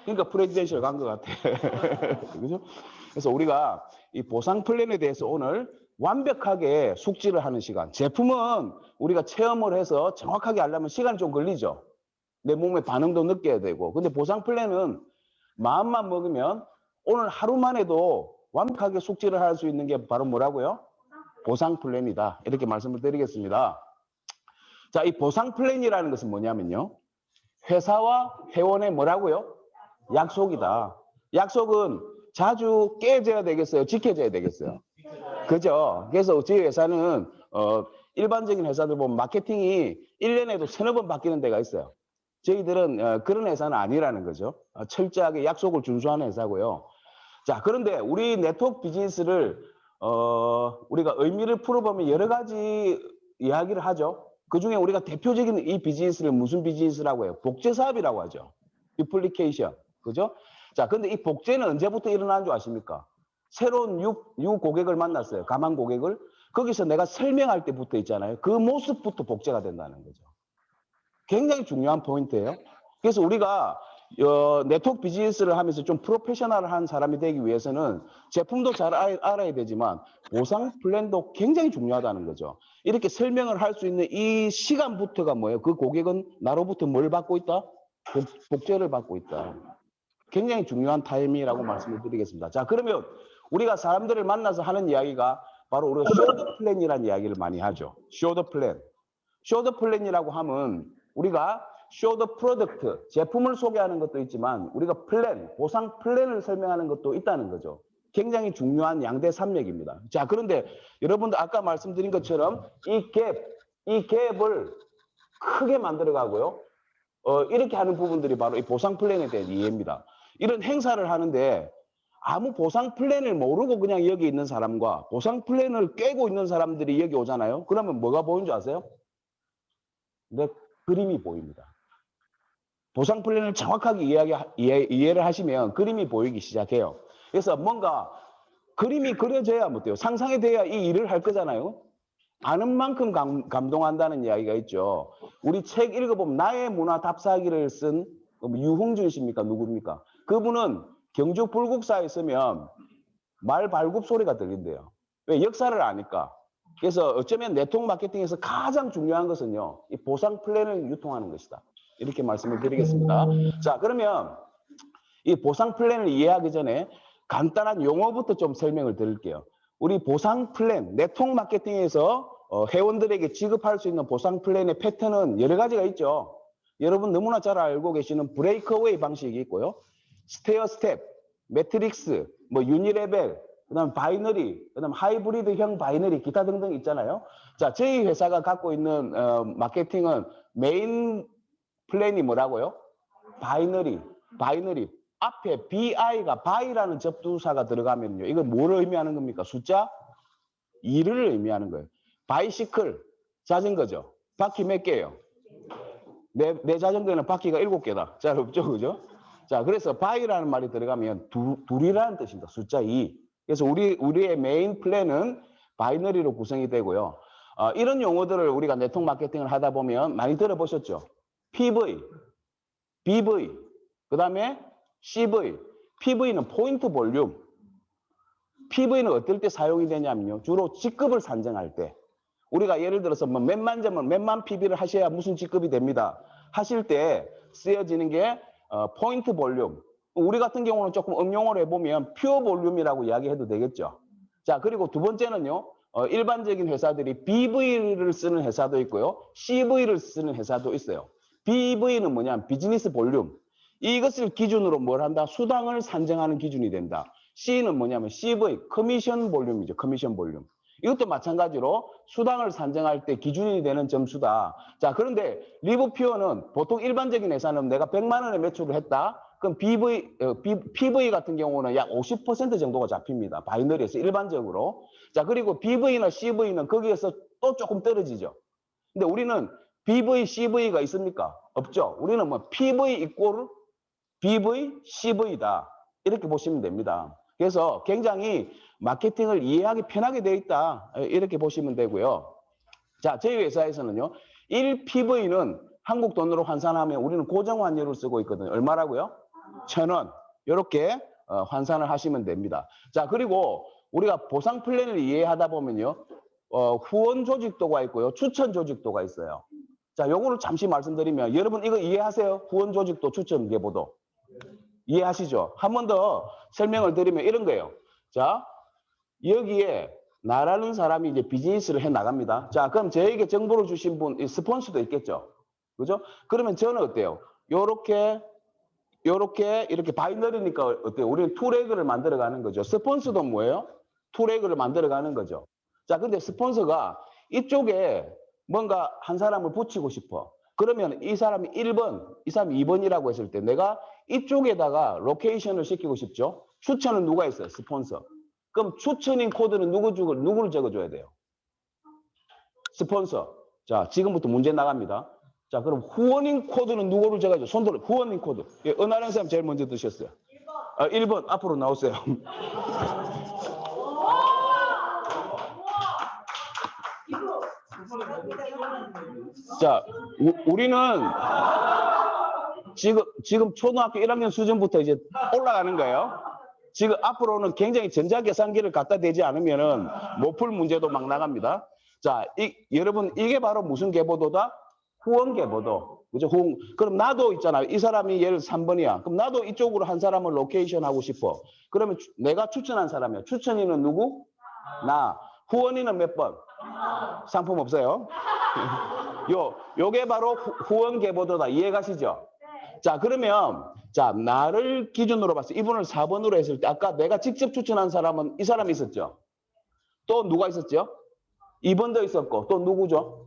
그러니까 프레지던셜 간 것 같아. 그죠? 그래서 우리가 이 보상 플랜에 대해서 오늘 완벽하게 숙지를 하는 시간. 제품은 우리가 체험을 해서 정확하게 알려면 시간이 좀 걸리죠. 내 몸의 반응도 느껴야 되고. 근데 보상 플랜은 마음만 먹으면 오늘 하루만 해도 완벽하게 숙지를 할 수 있는 게 바로 뭐라고요? 보상 플랜이다. 이렇게 말씀을 드리겠습니다. 자, 이 보상 플랜이라는 것은 뭐냐면요. 회사와 회원의 뭐라고요? 약속이다. 약속은 자주 깨져야 되겠어요? 지켜져야 되겠어요? 그죠? 그래서 저희 회사는 일반적인 회사들 보면 마케팅이 1년에도 서너 번 바뀌는 데가 있어요. 저희들은 그런 회사는 아니라는 거죠. 철저하게 약속을 준수하는 회사고요. 자, 그런데 우리 네트워크 비즈니스를 우리가 의미를 풀어보면 여러 가지 이야기를 하죠. 그중에 우리가 대표적인 이 비즈니스를 무슨 비즈니스라고 해요? 복제 사업이라고 하죠. 디플리케이션. 그죠? 자, 근데 이 복제는 언제부터 일어나는 줄 아십니까? 새로운 유 고객을 만났어요. 가만 고객을. 거기서 내가 설명할 때부터 있잖아요. 그 모습부터 복제가 된다는 거죠. 굉장히 중요한 포인트예요. 그래서 우리가 네트워크 비즈니스를 하면서 좀 프로페셔널한 사람이 되기 위해서는 제품도 잘 알아야 되지만 보상 플랜도 굉장히 중요하다는 거죠. 이렇게 설명을 할 수 있는 이 시간부터가 뭐예요? 그 고객은 나로부터 뭘 받고 있다? 복제를 받고 있다. 굉장히 중요한 타임이라고 말씀을 드리겠습니다. 자, 그러면 우리가 사람들을 만나서 하는 이야기가 바로 우리가 쇼더 플랜이라는 이야기를 많이 하죠. 쇼더 플랜. 쇼더 플랜이라고 하면 우리가 쇼더 프로덕트, 제품을 소개하는 것도 있지만 우리가 플랜, 보상 플랜을 설명하는 것도 있다는 거죠. 굉장히 중요한 양대 산맥입니다. 자, 그런데 여러분들 아까 말씀드린 것처럼 이 갭을 크게 만들어 가고요. 이렇게 하는 부분들이 바로 이 보상 플랜에 대한 이해입니다. 이런 행사를 하는데 아무 보상 플랜을 모르고 그냥 여기 있는 사람과 보상 플랜을 깨고 있는 사람들이 여기 오잖아요. 그러면 뭐가 보이는 줄 아세요? 내 그림이 보입니다. 보상 플랜을 정확하게 이해를 하시면 그림이 보이기 시작해요. 그래서 뭔가 그림이 그려져야 뭐 돼요. 상상이 돼야 이 일을 할 거잖아요. 아는 만큼 감동한다는 이야기가 있죠. 우리 책 읽어보면 나의 문화 답사기를 쓴 유흥준 씨입니까? 누굽니까? 그분은 경주 불국사에 있으면 말 발굽 소리가 들린대요. 왜? 역사를 아니까. 그래서 어쩌면 네트워크 마케팅에서 가장 중요한 것은요, 이 보상 플랜을 유통하는 것이다. 이렇게 말씀을 드리겠습니다. 자, 그러면 이 보상 플랜을 이해하기 전에 간단한 용어부터 좀 설명을 드릴게요. 우리 보상 플랜, 네트워크 마케팅에서 회원들에게 지급할 수 있는 보상 플랜의 패턴은 여러 가지가 있죠. 여러분 너무나 잘 알고 계시는 브레이크어웨이 방식이 있고요. 스테어 스텝, 매트릭스, 뭐 유니레벨, 그다음 바이너리, 그다음 하이브리드형 바이너리, 기타 등등 있잖아요. 자, 저희 회사가 갖고 있는 마케팅은 메인 플랜이 뭐라고요? 바이너리. 앞에 BI가 바이라는 접두사가 들어가면요. 이걸 뭘 의미하는 겁니까? 숫자 2를 의미하는 거예요. 바이시클, 자전거죠. 바퀴 몇 개예요? 내 자전거는 바퀴가 7개다. 잘 없죠, 그죠? 자, 그래서 바이라는 말이 들어가면 둘이라는 뜻입니다. 숫자 2. 그래서 우리의 메인 플랜은 바이너리로 구성이 되고요. 이런 용어들을 우리가 네트워크 마케팅을 하다 보면 많이 들어보셨죠? PV, BV, 그 다음에 CV. PV는 포인트 볼륨. PV는 어떨 때 사용이 되냐면요. 주로 직급을 산정할 때. 우리가 예를 들어서 뭐 몇만 PV를 하셔야 무슨 직급이 됩니다. 하실 때 쓰여지는 게 포인트 볼륨. 우리 같은 경우는 조금 응용을 해보면 퓨어 볼륨이라고 이야기해도 되겠죠. 자, 그리고 두 번째는요. 일반적인 회사들이 BV를 쓰는 회사도 있고요. CV를 쓰는 회사도 있어요. BV는 뭐냐면 비즈니스 볼륨. 이것을 기준으로 뭘 한다? 수당을 산정하는 기준이 된다. C는 뭐냐면 CV, 커미션 볼륨이죠. 커미션 볼륨. 이것도 마찬가지로 수당을 산정할 때 기준이 되는 점수다. 자, 그런데 리브퓨어는 보통 일반적인 회사는 내가 100만 원의 매출을 했다. 그럼 PV 같은 경우는 약 50% 정도가 잡힙니다. 바이너리에서 일반적으로. 자, 그리고 BV나 CV는 거기에서 또 조금 떨어지죠. 근데 우리는 BV, CV가 있습니까? 없죠. 우리는 뭐 PV 이꼴 BV, CV다. 이렇게 보시면 됩니다. 그래서 굉장히 마케팅을 이해하기 편하게 되어 있다. 이렇게 보시면 되고요. 자, 저희 회사에서는요. 1PV는 한국 돈으로 환산하면 우리는 고정환율을 쓰고 있거든요. 얼마라고요? 1,000원 이렇게 환산을 하시면 됩니다. 자, 그리고 우리가 보상 플랜을 이해하다 보면요. 후원 조직도가 있고요. 추천 조직도가 있어요. 자, 요거를 잠시 말씀드리면 여러분 이거 이해하세요? 후원 조직도 추천 계보도. 이해하시죠? 한 번 더 설명을 드리면 이런 거예요. 자, 여기에 나라는 사람이 이제 비즈니스를 해 나갑니다. 자, 그럼 저에게 정보를 주신 분, 스폰서도 있겠죠? 그죠? 그러면 저는 어때요? 요렇게 이렇게 바이너리니까 어때요? 우리는 투레그를 만들어 가는 거죠. 스폰서도 뭐예요? 투레그를 만들어 가는 거죠. 자, 근데 스폰서가 이쪽에 뭔가 한 사람을 붙이고 싶어. 그러면 이 사람이 1번, 이 사람이 2번이라고 했을 때 내가 이쪽에다가 로케이션을 시키고 싶죠. 추천은 누가 있어요? 스폰서. 그럼 추천인 코드는 누구를 적어줘야 돼요? 스폰서. 자, 지금부터 문제 나갑니다. 자, 그럼 후원인 코드는 누구를 적어줘? 손들어. 후원인 코드. 예, 은하는 사람 제일 먼저 드셨어요. 1번. 1번 앞으로 나오세요. 자, 우리는 지금 초등학교 1학년 수준부터 이제 올라가는 거예요. 지금 앞으로는 굉장히 전자계산기를 갖다 대지 않으면은 못 풀 문제도 막 나갑니다. 자, 여러분 이게 바로 무슨 계보도다? 후원 계보도. 그죠? 그럼 나도 있잖아요. 이 사람이 예를 3번이야. 그럼 나도 이쪽으로 한 사람을 로케이션 하고 싶어. 그러면 내가 추천한 사람이야. 추천인은 누구? 나. 후원인은 몇 번? 상품 없어요. 요게 바로 후원 계보도다. 이해가시죠? 자, 그러면 자, 나를 기준으로 봤을 때 이분을 4번으로 했을 때 아까 내가 직접 추천한 사람은 이 사람이 있었죠. 또 누가 있었죠? 2번도 있었고 또 누구죠?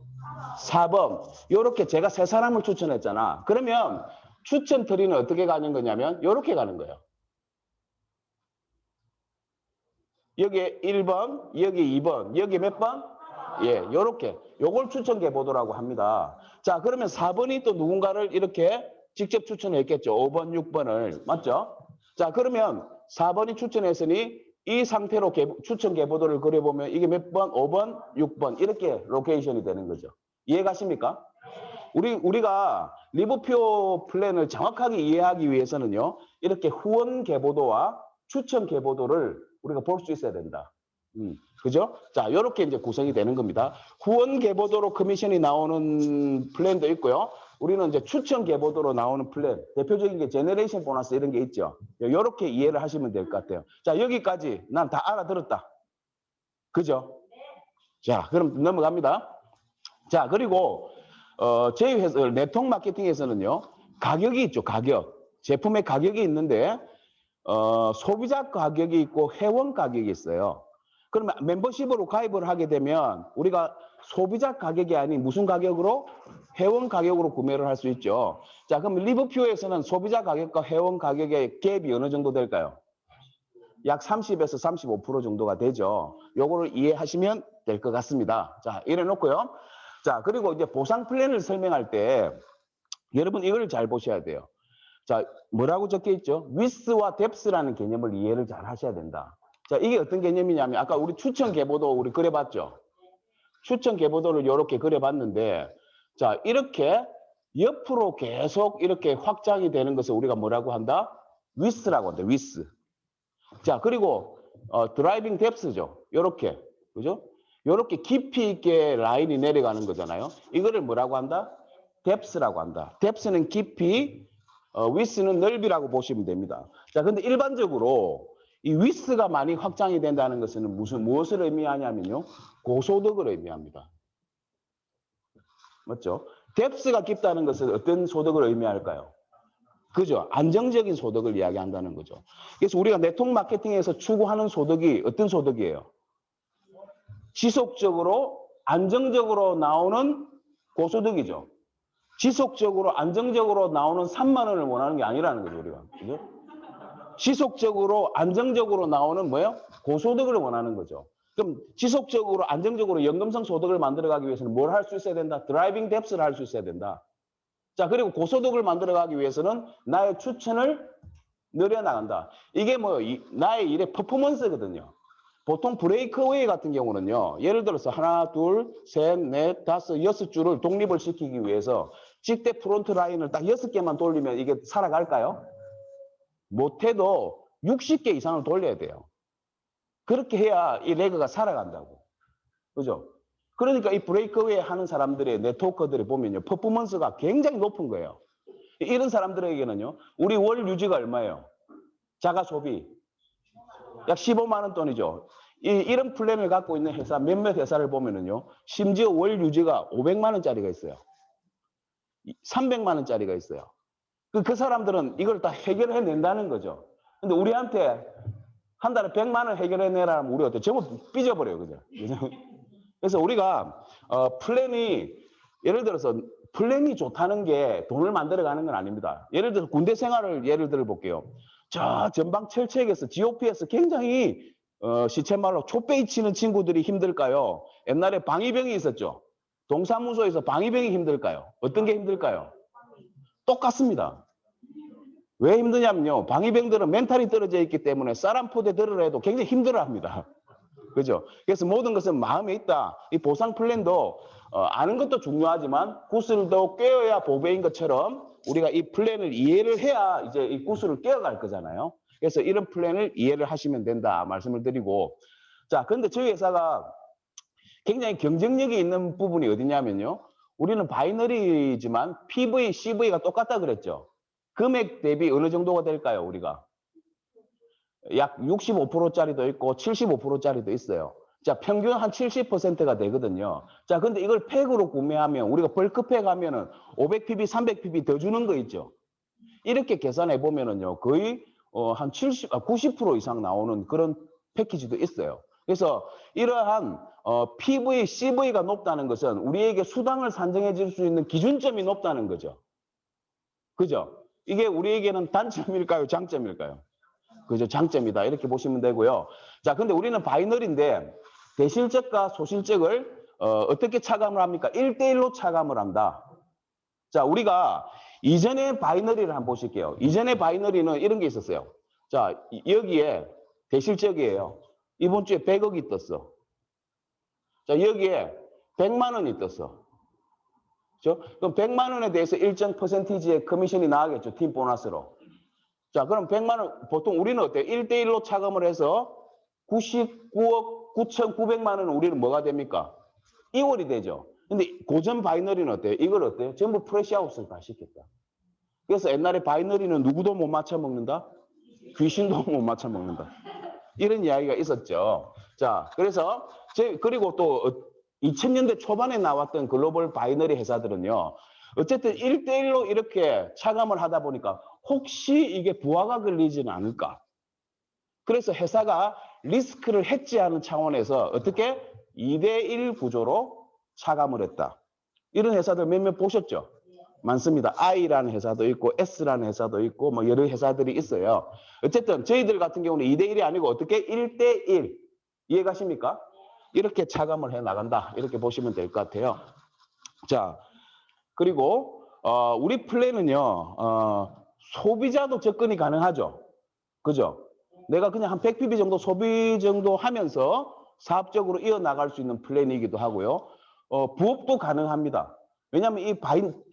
4번. 이렇게 제가 세 사람을 추천했잖아. 그러면 추천 트리는 어떻게 가는 거냐면 이렇게 가는 거예요. 여기에 1번, 여기 2번, 여기 몇 번? 예, 요렇게. 요걸 추천 계보도라고 합니다. 자, 그러면 4번이 또 누군가를 이렇게 직접 추천했겠죠. 5번, 6번을. 맞죠? 자, 그러면 4번이 추천했으니 이 상태로 추천 계보도를 그려보면 이게 몇 번? 5번, 6번. 이렇게 로케이션이 되는 거죠. 이해가십니까? 우리가 리브표 플랜을 정확하게 이해하기 위해서는요. 이렇게 후원 계보도와 추천 계보도를 우리가 볼 수 있어야 된다. 그죠? 자, 이렇게 이제 구성이 되는 겁니다. 후원 계보도로 커미션이 나오는 플랜도 있고요. 우리는 이제 추천 계보도로 나오는 플랜, 대표적인 게 제너레이션 보너스 이런 게 있죠. 이렇게 이해를 하시면 될 것 같아요. 자, 여기까지 난 다 알아들었다. 그죠? 자, 그럼 넘어갑니다. 자, 그리고 저희 회사 네트워크 마케팅에서는요. 가격이 있죠. 가격. 제품의 가격이 있는데 소비자 가격이 있고 회원 가격이 있어요. 그러면 멤버십으로 가입을 하게 되면 우리가 소비자 가격이 아닌 무슨 가격으로? 회원 가격으로 구매를 할 수 있죠. 자, 그럼 리브퓨에서는 소비자 가격과 회원 가격의 갭이 어느 정도 될까요? 약 30에서 35% 정도가 되죠. 요거를 이해하시면 될 것 같습니다. 자, 이래 놓고요. 자, 그리고 이제 보상 플랜을 설명할 때 여러분 이걸 잘 보셔야 돼요. 자, 뭐라고 적혀 있죠? 위스와 뎁스라는 개념을 이해를 잘 하셔야 된다. 자, 이게 어떤 개념이냐면 아까 우리 추천 계보도 우리 그려봤죠? 추천 계보도를 이렇게 그려봤는데 자, 이렇게 옆으로 계속 이렇게 확장이 되는 것을 우리가 뭐라고 한다? 위스라고 한다. 위스. 자, 그리고 드라이빙 뎁스죠. 이렇게. 그죠? 이렇게 깊이 있게 라인이 내려가는 거잖아요. 이거를 뭐라고 한다? 뎁스라고 한다. 뎁스는 깊이, 위스는 넓이라고 보시면 됩니다. 자, 근데 일반적으로 이 위스가 많이 확장이 된다는 것은 무엇을 의미하냐면요. 고소득을 의미합니다. 맞죠? 뎁스가 깊다는 것은 어떤 소득을 의미할까요? 그죠? 안정적인 소득을 이야기한다는 거죠. 그래서 우리가 네트워크 마케팅에서 추구하는 소득이 어떤 소득이에요? 지속적으로 안정적으로 나오는 고소득이죠. 지속적으로 안정적으로 나오는 3만 원을 원하는 게 아니라는 거죠, 우리가. 그죠? 지속적으로 안정적으로 나오는 뭐예요? 고소득을 원하는 거죠. 그럼 지속적으로 안정적으로 연금성 소득을 만들어가기 위해서는 뭘 할 수 있어야 된다? 드라이빙 뎁스를 할 수 있어야 된다. 자, 그리고 고소득을 만들어가기 위해서는 나의 추천을 늘려나간다. 이게 뭐 나의 일의 퍼포먼스거든요. 보통 브레이크웨이 같은 경우는요. 예를 들어서 하나, 둘, 셋, 넷, 다섯, 여섯 줄을 독립을 시키기 위해서 직대 프론트 라인을 딱 6개만 돌리면 이게 살아갈까요? 못해도 60개 이상을 돌려야 돼요. 그렇게 해야 이 레그가 살아간다고. 그죠? 그러니까 이 브레이크웨이 하는 사람들의 네트워커들이 보면요. 퍼포먼스가 굉장히 높은 거예요. 이런 사람들에게는요. 우리 월 유지가 얼마예요? 자가 소비. 약 15만 원 돈이죠. 이런 플랜을 갖고 있는 회사, 몇몇 회사를 보면은요. 심지어 월 유지가 500만 원짜리가 있어요. 300만 원짜리가 있어요. 그 사람들은 이걸 다 해결해 낸다는 거죠. 근데 우리한테 한 달에 100만 원 해결해 내라면 우리 어때? 전부 삐져버려요. 그죠? 그래서 우리가 플랜이 예를 들어서 플랜이 좋다는 게 돈을 만들어가는 건 아닙니다. 예를 들어서 군대 생활을 예를 들어 볼게요. 저 전방철책에서 GOP에서 굉장히 시쳇말로 촛배이 치는 친구들이 힘들까요? 옛날에 방위병이 있었죠. 동사무소에서 방위병이 힘들까요? 어떤 게 힘들까요? 똑같습니다. 왜 힘드냐면요. 방위병들은 멘탈이 떨어져 있기 때문에 쌀 한 포대 들으라 해도 굉장히 힘들어합니다. 그죠? 그래서 모든 것은 마음에 있다. 이 보상 플랜도 아는 것도 중요하지만 구슬도 꿰어야 보배인 것처럼 우리가 이 플랜을 이해를 해야 이제 이 구슬을 꿰어갈 거잖아요. 그래서 이런 플랜을 이해를 하시면 된다 말씀을 드리고, 자, 근데 저희 회사가 굉장히 경쟁력이 있는 부분이 어디냐면요. 우리는 바이너리지만 PV, CV가 똑같다 그랬죠. 금액 대비 어느 정도가 될까요, 우리가? 약 65%짜리도 있고 75%짜리도 있어요. 자, 평균 한 70%가 되거든요. 자, 근데 이걸 팩으로 구매하면 우리가 벌크팩 하면은 500pb, 300pb 더 주는 거 있죠. 이렇게 계산해 보면은요, 거의 한 90% 이상 나오는 그런 패키지도 있어요. 그래서 이러한 PV, CV가 높다는 것은 우리에게 수당을 산정해 줄 수 있는 기준점이 높다는 거죠. 그죠? 이게 우리에게는 단점일까요? 장점일까요? 그죠? 장점이다. 이렇게 보시면 되고요. 자, 근데 우리는 바이너리인데 대실적과 소실적을 어떻게 차감을 합니까? 1대1로 차감을 한다. 자, 우리가 이전의 바이너리를 한번 보실게요. 이전의 바이너리는 이런 게 있었어요. 자, 여기에 대실적이에요. 이번 주에 100억이 떴어. 자, 여기에 100만 원이 떴어. 그렇죠? 그럼 100만 원에 대해서 일정 퍼센티지의 커미션이 나가겠죠. 팀 보너스로. 자, 그럼 100만 원, 보통 우리는 어때요? 1대1로 차감을 해서 99억 9,900만 원은 우리는 뭐가 됩니까? 2월이 되죠. 근데 고전 바이너리는 어때요? 이걸 어때요? 전부 프레시아웃을 다 시켰다. 그래서 옛날에 바이너리는 누구도 못 맞춰 먹는다? 귀신도 못 맞춰 먹는다. 이런 이야기가 있었죠. 자, 그래서 그리고 또 2000년대 초반에 나왔던 글로벌 바이너리 회사들은요. 어쨌든 1대1로 이렇게 차감을 하다 보니까 혹시 이게 부하가 걸리지는 않을까? 그래서 회사가 리스크를 해지하는 차원에서 어떻게 2대1 구조로 차감을 했다. 이런 회사들 몇몇 보셨죠? 많습니다. I라는 회사도 있고 S라는 회사도 있고 뭐 여러 회사들이 있어요. 어쨌든 저희들 같은 경우는 2대1이 아니고 어떻게 1대1 이해가십니까? 이렇게 차감을 해 나간다. 이렇게 보시면 될 것 같아요. 자, 그리고 우리 플랜은요. 소비자도 접근이 가능하죠. 그죠? 내가 그냥 한 100pb 정도 소비 정도 하면서 사업적으로 이어나갈 수 있는 플랜이기도 하고요. 부업도 가능합니다. 왜냐하면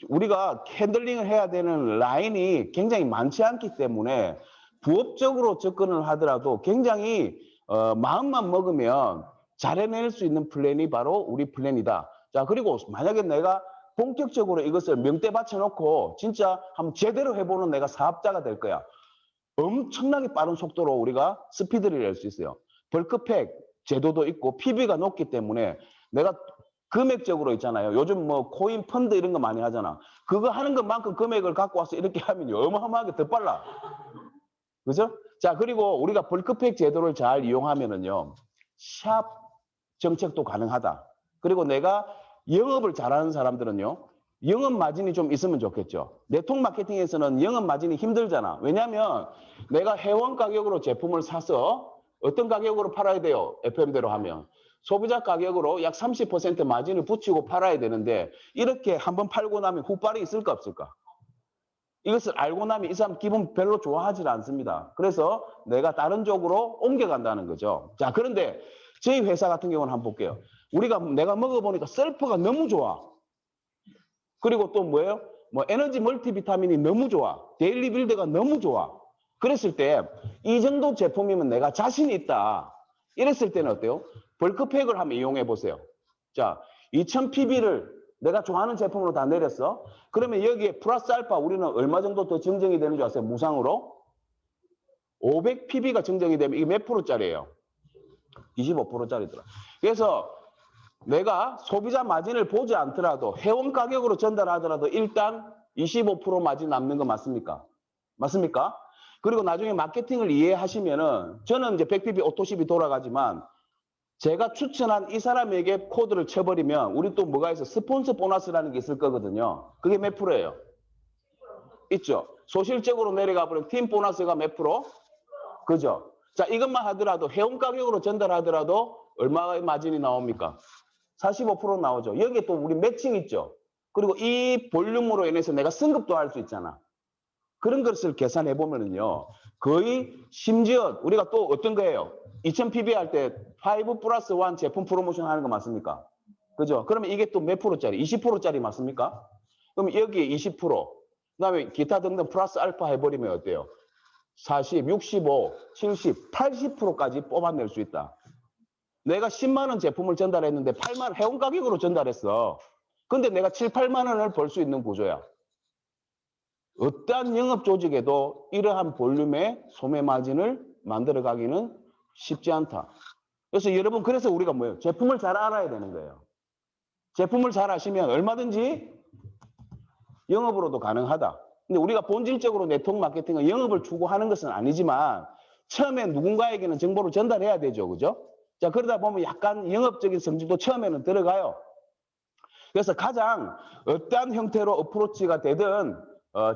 우리가 핸들링을 해야 되는 라인이 굉장히 많지 않기 때문에 부업적으로 접근을 하더라도 굉장히 마음만 먹으면 잘 해낼 수 있는 플랜이 바로 우리 플랜이다. 자, 그리고 만약에 내가 본격적으로 이것을 명대 받쳐놓고 진짜 한번 제대로 해보는 내가 사업자가 될 거야. 엄청나게 빠른 속도로 우리가 스피드를 낼 수 있어요. 벌크팩 제도도 있고 PB가 높기 때문에 내가 금액적으로 있잖아요. 요즘 뭐 코인 펀드 이런 거 많이 하잖아. 그거 하는 것만큼 금액을 갖고 와서 이렇게 하면 어마어마하게 더 빨라. 그죠? 자, 그리고 우리가 벌크팩 제도를 잘 이용하면은요. 샵 정책도 가능하다. 그리고 내가 영업을 잘하는 사람들은요. 영업 마진이 좀 있으면 좋겠죠. 네트워크 마케팅에서는 영업 마진이 힘들잖아. 왜냐하면 내가 회원 가격으로 제품을 사서 어떤 가격으로 팔아야 돼요? FM대로 하면. 소비자 가격으로 약 30% 마진을 붙이고 팔아야 되는데 이렇게 한번 팔고 나면 후발이 있을까 없을까? 이것을 알고 나면 이 사람 기분 별로 좋아하지 않습니다. 그래서 내가 다른 쪽으로 옮겨간다는 거죠. 자, 그런데 저희 회사 같은 경우는 한번 볼게요. 내가 먹어보니까 셀프가 너무 좋아. 그리고 또 뭐예요? 뭐 에너지 멀티비타민이 너무 좋아. 데일리 빌드가 너무 좋아. 그랬을 때 이 정도 제품이면 내가 자신이 있다. 이랬을 때는 어때요? 벌크팩을 한번 이용해 보세요. 자, 2000pb를 내가 좋아하는 제품으로 다 내렸어. 그러면 여기에 플러스 알파 우리는 얼마 정도 더 증정이 되는 줄 아세요? 무상으로? 500pb가 증정이 되면 이게 몇 프로짜리예요? 25%짜리더라. 그래서 내가 소비자 마진을 보지 않더라도 회원 가격으로 전달하더라도 일단 25% 마진 남는 거 맞습니까? 맞습니까? 그리고 나중에 마케팅을 이해하시면은 저는 이제 100pb 오토십이 돌아가지만 제가 추천한 이 사람에게 코드를 쳐버리면 우리 또 뭐가 있어? 스폰서 보너스라는 게 있을 거거든요. 그게 몇 프로예요? 있죠. 소실적으로 내려가 버린 팀 보너스가 몇 프로? 그죠? 자, 이것만 하더라도 회원 가격으로 전달하더라도 얼마의 마진이 나옵니까? 45% 나오죠. 여기에 또 우리 매칭 있죠. 그리고 이 볼륨으로 인해서 내가 승급도 할 수 있잖아. 그런 것을 계산해 보면은요. 거의 심지어 우리가 또 어떤 거예요? 2000pb 할 때 5 플러스 1 제품 프로모션 하는 거 맞습니까? 그죠? 그러면 이게 또 몇 프로짜리? 20%짜리 맞습니까? 그럼 여기에 20%, 그다음에 기타 등등 플러스 알파 해버리면 어때요? 40, 65, 70, 80%까지 뽑아낼 수 있다. 내가 10만 원 제품을 전달했는데 8만 원 회원 가격으로 전달했어. 근데 내가 7, 8만 원을 벌 수 있는 구조야. 어떠한 영업 조직에도 이러한 볼륨의 소매 마진을 만들어 가기는 쉽지 않다. 그래서 여러분, 그래서 우리가 뭐예요? 제품을 잘 알아야 되는 거예요. 제품을 잘 아시면 얼마든지 영업으로도 가능하다. 근데 우리가 본질적으로 네트워크 마케팅은 영업을 추구하는 것은 아니지만 처음에 누군가에게는 정보를 전달해야 되죠. 그죠? 자, 그러다 보면 약간 영업적인 성질도 처음에는 들어가요. 그래서 가장 어떠한 형태로 어프로치가 되든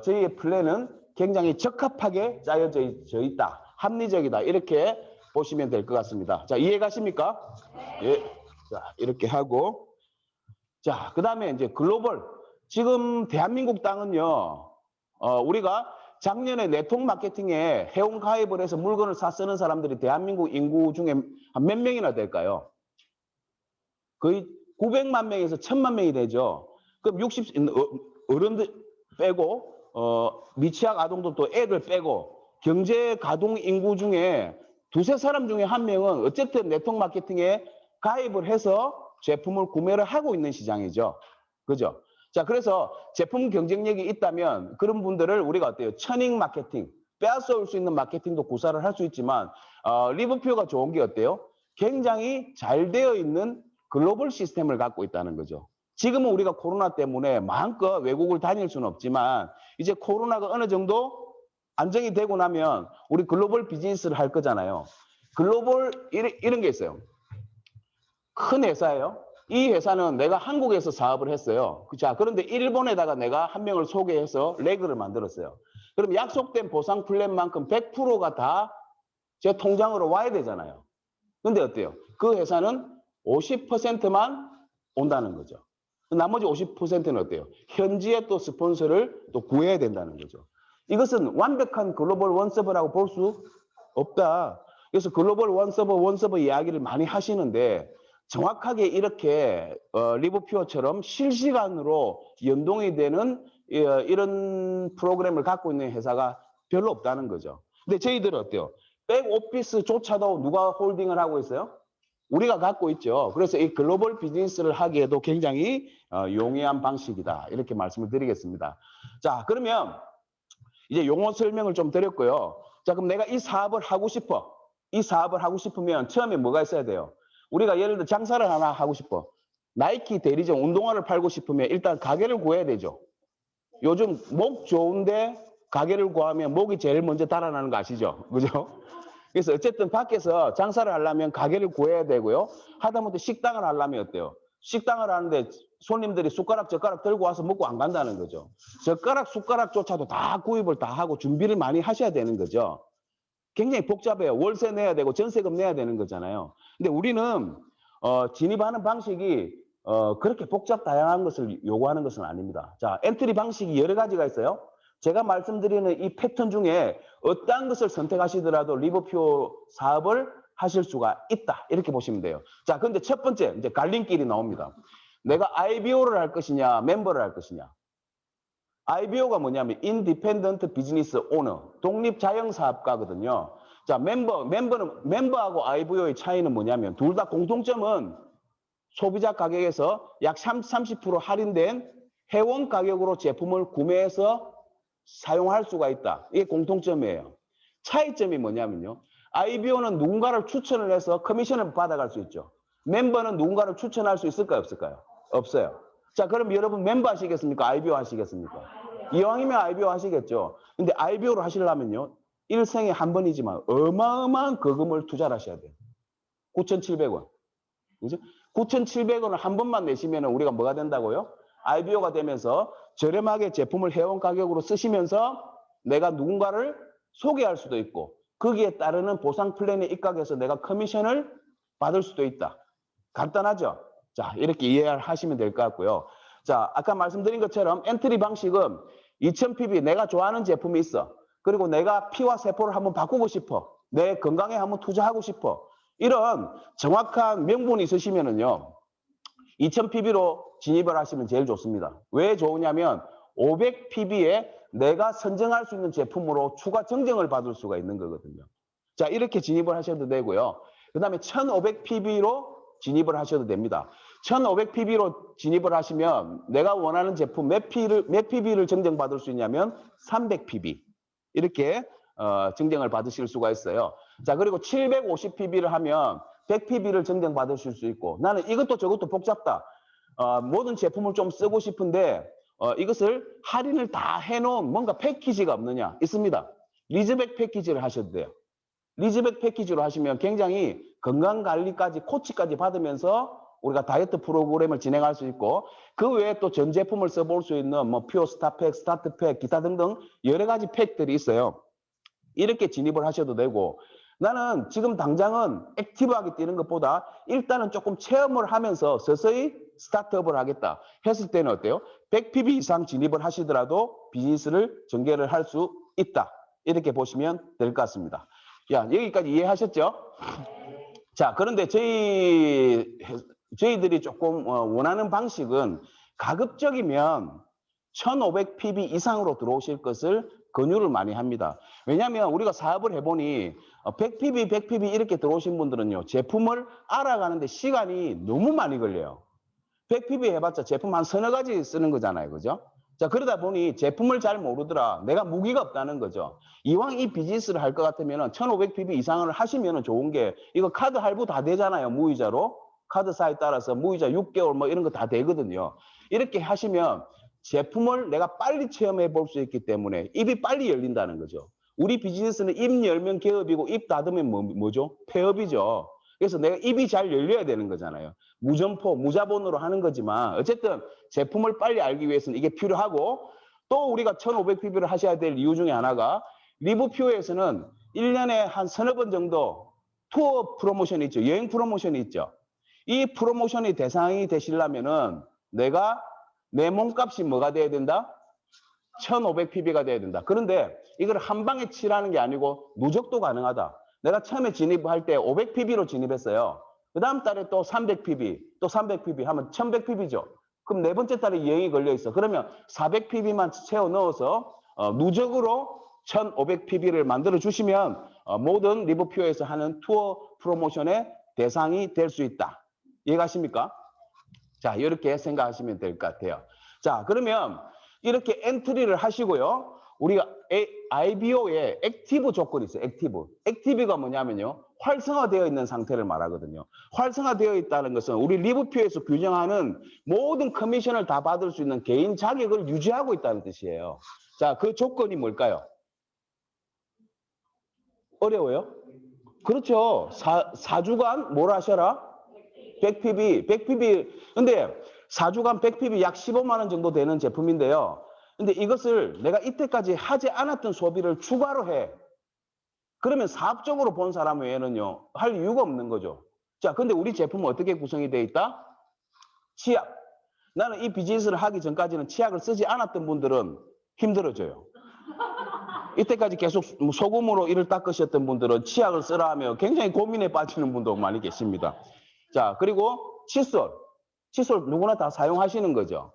저희의 플랜은 굉장히 적합하게 짜여져 있다. 합리적이다. 이렇게 보시면 될 것 같습니다. 자, 이해 가십니까? 예. 자, 이렇게 하고. 자, 그 다음에 이제 글로벌. 지금 대한민국 땅은요, 우리가 작년에 네트워크 마케팅에 회원 가입을 해서 물건을 사 쓰는 사람들이 대한민국 인구 중에 한 몇 명이나 될까요? 거의 900만 명에서 1000만 명이 되죠. 그럼 60, 어른들 빼고, 미취학 아동도 또 애들 빼고, 경제 가동 인구 중에 두세 사람 중에 한 명은 어쨌든 네트워크 마케팅에 가입을 해서 제품을 구매를 하고 있는 시장이죠. 그죠? 자, 그래서 제품 경쟁력이 있다면 그런 분들을 우리가 어때요? 천익 마케팅, 빼앗아올 수 있는 마케팅도 구사를 할 수 있지만, 리브표가 좋은 게 어때요? 굉장히 잘 되어 있는 글로벌 시스템을 갖고 있다는 거죠. 지금은 우리가 코로나 때문에 마음껏 외국을 다닐 수는 없지만 이제 코로나가 어느 정도 안정이 되고 나면 우리 글로벌 비즈니스를 할 거잖아요. 글로벌 이런 게 있어요. 큰 회사예요. 이 회사는 내가 한국에서 사업을 했어요. 자, 그런데 일본에다가 내가 한 명을 소개해서 레그를 만들었어요. 그럼 약속된 보상 플랜만큼 100%가 다 제 통장으로 와야 되잖아요. 근데 어때요? 그 회사는 50%만 온다는 거죠. 나머지 50%는 어때요? 현지에 또 스폰서를 또 구해야 된다는 거죠. 이것은 완벽한 글로벌 원서버라고 볼 수 없다. 그래서 글로벌 원서버 이야기를 많이 하시는데 정확하게 이렇게 리브퓨어처럼 실시간으로 연동이 되는 이런 프로그램을 갖고 있는 회사가 별로 없다는 거죠. 근데 저희들은 어때요? 백오피스조차도 누가 홀딩을 하고 있어요? 우리가 갖고 있죠. 그래서 이 글로벌 비즈니스를 하기에도 굉장히 용이한 방식이다. 이렇게 말씀을 드리겠습니다. 자, 그러면 이제 용어 설명을 좀 드렸고요. 자, 그럼 내가 이 사업을 하고 싶어. 이 사업을 하고 싶으면 처음에 뭐가 있어야 돼요? 우리가 예를 들어 장사를 하나 하고 싶어. 나이키 대리점 운동화를 팔고 싶으면 일단 가게를 구해야 되죠. 요즘 목 좋은데 가게를 구하면 목이 제일 먼저 달아나는 거 아시죠? 그죠? 그래서 어쨌든 밖에서 장사를 하려면 가게를 구해야 되고요. 하다못해 식당을 하려면 어때요? 식당을 하는데 손님들이 숟가락, 젓가락 들고 와서 먹고 안 간다는 거죠. 젓가락, 숟가락조차도 다 구입을 다 하고 준비를 많이 하셔야 되는 거죠. 굉장히 복잡해요. 월세 내야 되고 전세금 내야 되는 거잖아요. 근데 우리는 진입하는 방식이 그렇게 복잡 다양한 것을 요구하는 것은 아닙니다. 자, 엔트리 방식이 여러 가지가 있어요. 제가 말씀드리는 이 패턴 중에 어떠한 것을 선택하시더라도 리버표 사업을 하실 수가 있다. 이렇게 보시면 돼요. 자, 근데 첫 번째, 이제 갈림길이 나옵니다. 내가 IBO를 할 것이냐, 멤버를 할 것이냐. IBO가 뭐냐면 Independent Business Owner, 독립 자영 사업가거든요. 자, 멤버하고 IBO의 차이는 뭐냐면 둘 다 공통점은 소비자 가격에서 약 30% 할인된 회원 가격으로 제품을 구매해서 사용할 수가 있다. 이게 공통점이에요. 차이점이 뭐냐면요. IBO는 누군가를 추천을 해서 커미션을 받아갈 수 있죠. 멤버는 누군가를 추천할 수 있을까요? 없을까요? 없어요. 자, 그럼 여러분 멤버 하시겠습니까? IBO 하시겠습니까? 이왕이면 IBO 하시겠죠. 근데 IBO를 하시려면요. 일생에 한 번이지만 어마어마한 거금을 투자를 하셔야 돼요. 9,700원. 그죠? 9,700원을 한 번만 내시면 우리가 뭐가 된다고요? IBO가 되면서 저렴하게 제품을 회원 가격으로 쓰시면서 내가 누군가를 소개할 수도 있고 거기에 따르는 보상 플랜에 입각해서 내가 커미션을 받을 수도 있다. 간단하죠? 자, 이렇게 이해하시면 될 것 같고요. 자, 아까 말씀드린 것처럼 엔트리 방식은 2000pb 내가 좋아하는 제품이 있어. 그리고 내가 피와 세포를 한번 바꾸고 싶어. 내 건강에 한번 투자하고 싶어. 이런 정확한 명분이 있으시면은요. 2000pb로 진입을 하시면 제일 좋습니다. 왜 좋으냐면 500pb에 내가 선정할 수 있는 제품으로 추가 증정을 받을 수가 있는 거거든요. 자, 이렇게 진입을 하셔도 되고요. 그 다음에 1500pb로 진입을 하셔도 됩니다. 1500pb로 진입을 하시면 내가 원하는 제품 몇 pb를 증정받을 수 있냐면 300pb. 이렇게 증정을 받으실 수가 있어요. 자, 그리고 750pb를 하면 100pb를 증정받으실 수 있고 나는 이것도 저것도 복잡다. 모든 제품을 좀 쓰고 싶은데 이것을 할인을 다 해놓은 뭔가 패키지가 없느냐? 있습니다. 리즈백 패키지를 하셔도 돼요. 리즈백 패키지로 하시면 굉장히 건강관리까지 코치까지 받으면서 우리가 다이어트 프로그램을 진행할 수 있고 그 외에 또 전 제품을 써볼 수 있는 뭐 퓨어 스타팩, 스타트팩, 기타 등등 여러 가지 팩들이 있어요. 이렇게 진입을 하셔도 되고 나는 지금 당장은 액티브하게 뛰는 것보다 일단은 조금 체험을 하면서 서서히 스타트업을 하겠다 했을 때는 어때요? 100pb 이상 진입을 하시더라도 비즈니스를 전개를 할 수 있다. 이렇게 보시면 될 것 같습니다. 야, 여기까지 이해하셨죠? 자, 그런데 저희들이 조금 원하는 방식은 가급적이면 1500pb 이상으로 들어오실 것을 권유를 많이 합니다. 왜냐하면 우리가 사업을 해보니 100pb, 100pb 이렇게 들어오신 분들은요. 제품을 알아가는데 시간이 너무 많이 걸려요. 100pb 해봤자 제품 한 서너 가지 쓰는 거잖아요. 그죠? 자, 그러다 보니 제품을 잘 모르더라. 내가 무기가 없다는 거죠. 이왕 이 비즈니스를 할 것 같으면 1500pb 이상을 하시면 좋은 게 이거 카드 할부 다 되잖아요. 무이자로. 카드사에 따라서 무이자 6개월 뭐 이런 거 다 되거든요. 이렇게 하시면 제품을 내가 빨리 체험해 볼 수 있기 때문에 입이 빨리 열린다는 거죠. 우리 비즈니스는 입 열면 개업이고 입 닫으면 뭐죠? 폐업이죠. 그래서 내가 입이 잘 열려야 되는 거잖아요. 무점포, 무자본으로 하는 거지만 어쨌든 제품을 빨리 알기 위해서는 이게 필요하고 또 우리가 1500pb를 하셔야 될 이유 중에 하나가 리브퓨어에서는 1년에 한 서너 번 정도 투어 프로모션이 있죠. 여행 프로모션이 있죠. 이 프로모션이 대상이 되시려면은 내가 내 몸값이 뭐가 돼야 된다? 1500pb가 돼야 된다. 그런데 이걸 한 방에 칠하는 게 아니고 누적도 가능하다. 내가 처음에 진입할 때 500pb로 진입했어요. 그 다음 달에 또 300pb, 또 300pb 하면 1100pb죠. 그럼 네 번째 달에 여행이 걸려 있어. 그러면 400pb만 채워 넣어서 누적으로 1500pb를 만들어 주시면 모든 리브퓨어에서 하는 투어 프로모션의 대상이 될 수 있다. 이해가십니까? 자, 이렇게 생각하시면 될 것 같아요. 자, 그러면 이렇게 엔트리를 하시고요. 우리가 IBO에 액티브 조건이 있어요. 액티브. 액티브가 뭐냐면요. 활성화되어 있는 상태를 말하거든요. 활성화되어 있다는 것은 우리 리브퓨어에서 규정하는 모든 커미션을 다 받을 수 있는 개인 자격을 유지하고 있다는 뜻이에요. 자, 그 조건이 뭘까요? 어려워요? 그렇죠. 4주간 뭘 하셔라? 100pb, 100pb. 근데 4주간 100pb 약 15만 원 정도 되는 제품인데요. 근데 이것을 내가 이때까지 하지 않았던 소비를 추가로 해. 그러면 사업적으로 본 사람 외에는요, 할 이유가 없는 거죠. 자, 근데 우리 제품은 어떻게 구성이 되어 있다? 치약. 나는 이 비즈니스를 하기 전까지는 치약을 쓰지 않았던 분들은 힘들어져요. 이때까지 계속 소금으로 이를 닦으셨던 분들은 치약을 쓰라 하며 굉장히 고민에 빠지는 분도 많이 계십니다. 자, 그리고 칫솔. 칫솔 누구나 다 사용하시는 거죠.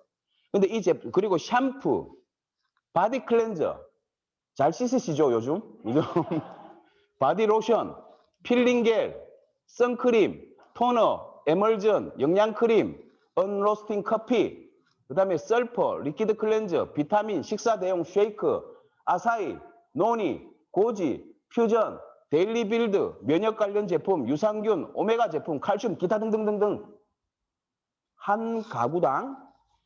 근데 이 제품, 그리고 샴푸. 바디 클렌저. 잘 씻으시죠, 요즘? 요즘 바디 로션, 필링 겔, 선크림, 토너, 에멀전, 영양크림, 언로스팅 커피, 그 다음에 설퍼, 리퀴드 클렌저, 비타민, 식사 대용 쉐이크, 아사히, 노니, 고지, 퓨전, 데일리 빌드, 면역 관련 제품, 유산균, 오메가 제품, 칼슘, 기타 등등등등. 한 가구당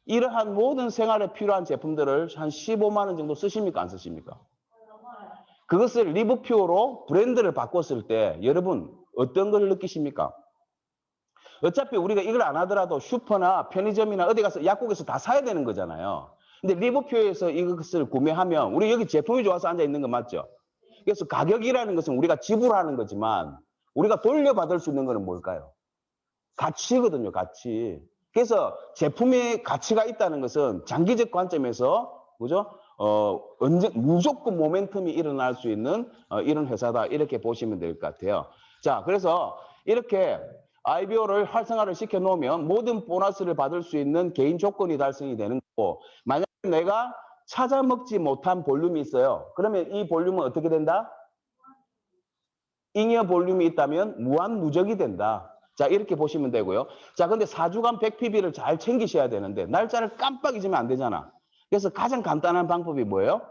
이러한 모든 생활에 필요한 제품들을 한 15만 원 정도 쓰십니까? 안 쓰십니까? 그것을 리브퓨어로 브랜드를 바꿨을 때 여러분 어떤 걸 느끼십니까? 어차피 우리가 이걸 안 하더라도 슈퍼나 편의점이나 어디 가서 약국에서 다 사야 되는 거잖아요. 근데 리브퓨어에서 이것을 구매하면 우리 여기 제품이 좋아서 앉아 있는 거 맞죠? 그래서 가격이라는 것은 우리가 지불하는 거지만 우리가 돌려받을 수 있는 거는 뭘까요? 가치거든요, 가치. 그래서 제품의 가치가 있다는 것은 장기적 관점에서, 그죠? 무조건 모멘텀이 일어날 수 있는 이런 회사다. 이렇게 보시면 될 것 같아요. 자, 그래서 이렇게 IBO를 활성화를 시켜 놓으면 모든 보너스를 받을 수 있는 개인 조건이 달성이 되는 거고, 만약에 내가 찾아 먹지 못한 볼륨이 있어요. 그러면 이 볼륨은 어떻게 된다? 잉여 볼륨이 있다면 무한 누적이 된다. 자, 이렇게 보시면 되고요. 자, 근데 4주간 100PB를 잘 챙기셔야 되는데 날짜를 깜빡 잊으면 안 되잖아. 그래서 가장 간단한 방법이 뭐예요?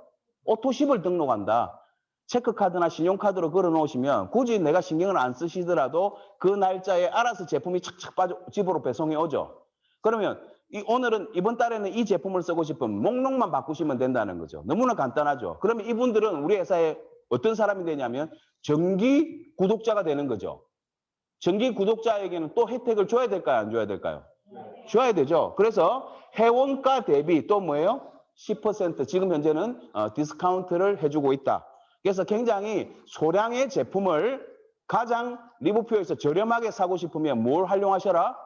오토십을 등록한다. 체크카드나 신용카드로 걸어 놓으시면 굳이 내가 신경을 안 쓰시더라도 그 날짜에 알아서 제품이 착착 빠져 집으로 배송해 오죠. 그러면 오늘은 이번 달에는 이 제품을 쓰고 싶으면 목록만 바꾸시면 된다는 거죠. 너무나 간단하죠. 그러면 이분들은 우리 회사에 어떤 사람이 되냐면 정기 구독자가 되는 거죠. 정기 구독자에게는 또 혜택을 줘야 될까요? 안 줘야 될까요? 줘야 되죠. 그래서 회원가 대비 또 뭐예요? 10% 지금 현재는 디스카운트를 해주고 있다. 그래서 굉장히 소량의 제품을 가장 리브표에서 저렴하게 사고 싶으면 뭘 활용하셔라?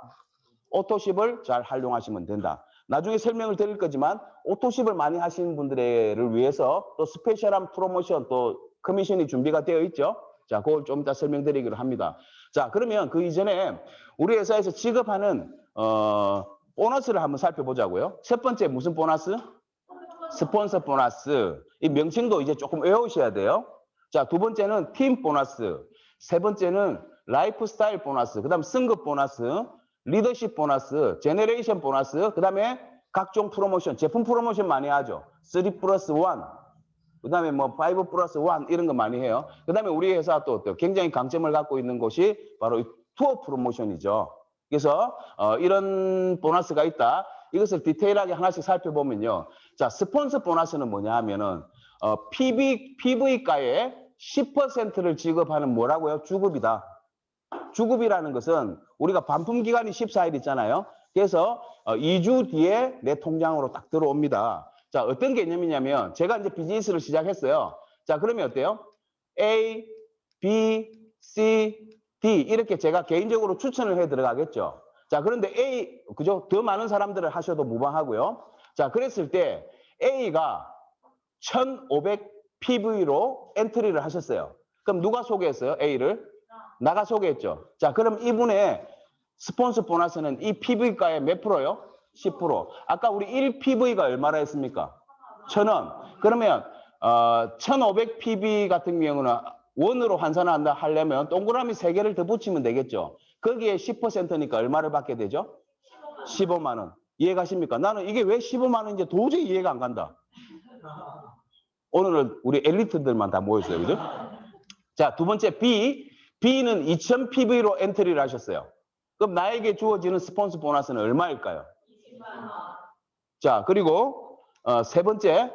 오토십을 잘 활용하시면 된다. 나중에 설명을 드릴 거지만 오토십을 많이 하시는 분들을 위해서 또 스페셜한 프로모션 또 커미션이 준비가 되어 있죠. 자, 그걸 좀 이따 설명드리기로 합니다. 자, 그러면 그 이전에 우리 회사에서 지급하는 보너스를 한번 살펴보자고요. 첫 번째 무슨 보너스? 스폰서 보너스. 이 명칭도 이제 조금 외우셔야 돼요. 자, 두 번째는 팀 보너스. 세 번째는 라이프 스타일 보너스. 그 다음 승급 보너스, 리더십 보너스, 제너레이션 보너스, 그 다음에 각종 프로모션, 제품 프로모션 많이 하죠. 3 플러스 1. 그 다음에 뭐 5 플러스 1 이런 거 많이 해요. 그 다음에 우리 회사 또 굉장히 강점을 갖고 있는 곳이 바로 투어 프로모션이죠. 그래서 이런 보너스가 있다. 이것을 디테일하게 하나씩 살펴보면요. 자, 스폰서 보너스는 뭐냐 하면은 PV가의 10%를 지급하는 뭐라고요? 주급이다. 주급이라는 것은 우리가 반품 기간이 14일 있잖아요. 그래서 2주 뒤에 내 통장으로 딱 들어옵니다. 자, 어떤 개념이냐면 제가 이제 비즈니스를 시작했어요. 자, 그러면 어때요? A, B, C, D 이렇게 제가 개인적으로 추천을 해 들어가겠죠. 자, 그런데 A, 그죠? 더 많은 사람들을 하셔도 무방하고요. 자, 그랬을 때 A가 1500 PV로 엔트리를 하셨어요. 그럼 누가 소개했어요? A를? 나가 소개했죠. 자, 그럼 이분의 스폰서 보너스는 이 PV가의 몇 프로요? 10%. 아까 우리 1PV가 얼마나 했습니까? 1,000원. 그러면 1,500 PV 같은 경우는 원으로 환산한다 하려면 동그라미 3개를 더 붙이면 되겠죠. 거기에 10%니까 얼마를 받게 되죠? 15만 원. 이해가십니까? 나는 이게 왜 15만 원인지 도저히 이해가 안 간다. 오늘은 우리 엘리트들만 다 모였어요. 그죠? 자, 두 번째 B. B는 2000 PV로 엔트리를 하셨어요. 그럼 나에게 주어지는 스폰서 보너스는 얼마일까요? 20만 원. 자, 그리고 세 번째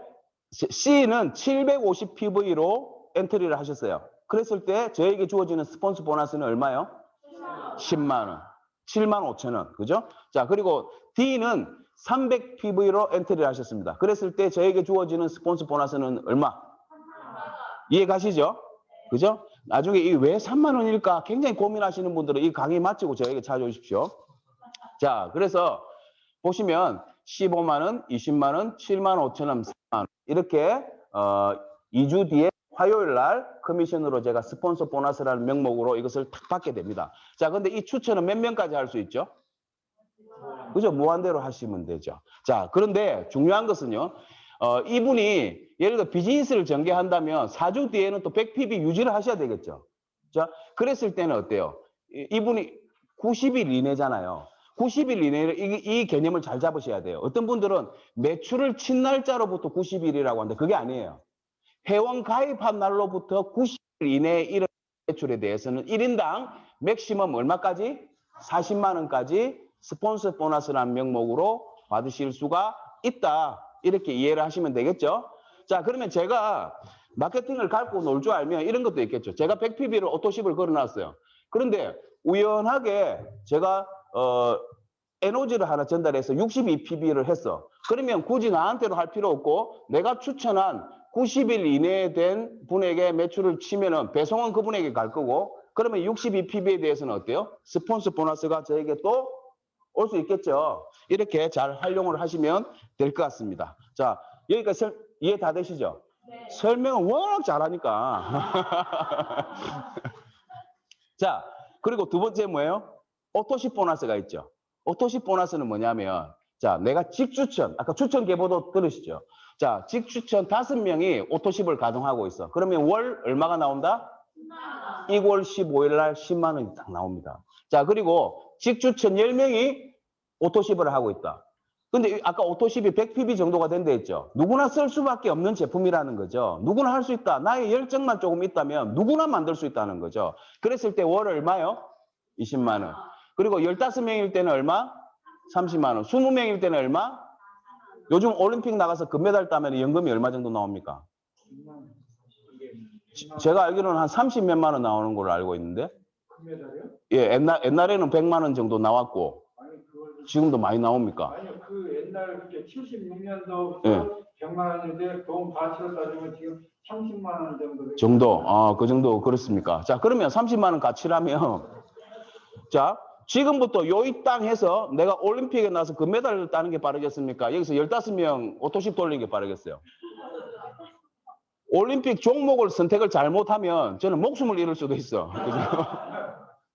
C는 750 PV로 엔트리를 하셨어요. 그랬을 때 저에게 주어지는 스폰서 보너스는 얼마요? 10만 원. 7만 5천 원. 그죠? 자, 그리고 D는 300 PV로 엔트리를 하셨습니다. 그랬을 때 저에게 주어지는 스폰서 보너스는 얼마? 이해 가시죠? 그죠? 나중에 이 왜 3만 원일까 굉장히 고민하시는 분들은 이 강의 마치고 저에게 찾아오십시오. 자, 그래서 보시면 15만 원, 20만 원, 7만 5천 원, 4만 원 이렇게 2주 뒤에 화요일 날 커미션으로 제가 스폰서 보너스라는 명목으로 이것을 탁 받게 됩니다. 자, 근데 이 추천은 몇 명까지 할 수 있죠? 그죠? 무한대로 하시면 되죠. 자, 그런데 중요한 것은요. 이분이 예를 들어 비즈니스를 전개한다면 4주 뒤에는 또 100pb 유지를 하셔야 되겠죠. 자, 그랬을 때는 어때요? 이분이 90일 이내잖아요. 90일 이내에 이 개념을 잘 잡으셔야 돼요. 어떤 분들은 매출을 친 날짜로부터 90일이라고 하는데 그게 아니에요. 회원 가입한 날로부터 90일 이내에 이런 매출에 대해서는 1인당 맥시멈 얼마까지? 40만 원까지 스폰서 보너스라는 명목으로 받으실 수가 있다. 이렇게 이해를 하시면 되겠죠? 자, 그러면 제가 마케팅을 갖고 놀 줄 알면 이런 것도 있겠죠. 제가 100pb를 오토십을 걸어놨어요. 그런데 우연하게 제가 에너지를 하나 전달해서 62pb를 했어. 그러면 굳이 나한테로 할 필요 없고 내가 추천한 90일 이내에 된 분에게 매출을 치면은 배송은 그분에게 갈 거고 그러면 62pb에 대해서는 어때요? 스폰서 보너스가 저에게 또 올 수 있겠죠. 이렇게 잘 활용을 하시면 될 것 같습니다. 자, 여기까지 이해 다 되시죠? 네. 설명은 워낙 잘하니까. 자, 그리고 두 번째 뭐예요? 오토십 보너스가 있죠. 오토십 보너스는 뭐냐면 자, 내가 직추천, 아까 추천 계보도 들으시죠? 자, 직추천 5명이 오토십을 가동하고 있어. 그러면 월 얼마가 나온다? 2월 15일 날 10만 원이 딱 나옵니다. 자, 그리고 직추천 10명이 오토십을 하고 있다. 근데 아까 오토십이 100pb 정도가 된다 했죠. 누구나 쓸 수밖에 없는 제품이라는 거죠. 누구나 할 수 있다. 나의 열정만 조금 있다면 누구나 만들 수 있다는 거죠. 그랬을 때 월 얼마요? 20만 원. 그리고 15명일 때는 얼마? 30만 원. 20명일 때는 얼마? 요즘 올림픽 나가서 금메달 따면 연금이 얼마 정도 나옵니까? 제가 알기로는 한 30 몇만 원 나오는 걸로 알고 있는데. 금메달이요? 예, 옛날에는 100만 원 정도 나왔고. 아니, 지금도 많이 나옵니까? 아니요, 그 옛날 그게 76년도 예. 100만 원인데 돈 가치로 따지면 지금 30만 원 정도. 아, 그 정도 그렇습니까? 자, 그러면 30만 원 가치라면 자, 지금부터 요이 땅 해서 내가 올림픽에 나서 금메달을 따는 게 빠르겠습니까? 여기서 15명 오토십 돌리는 게 빠르겠어요. 올림픽 종목을 선택을 잘못하면 저는 목숨을 잃을 수도 있어. 그죠?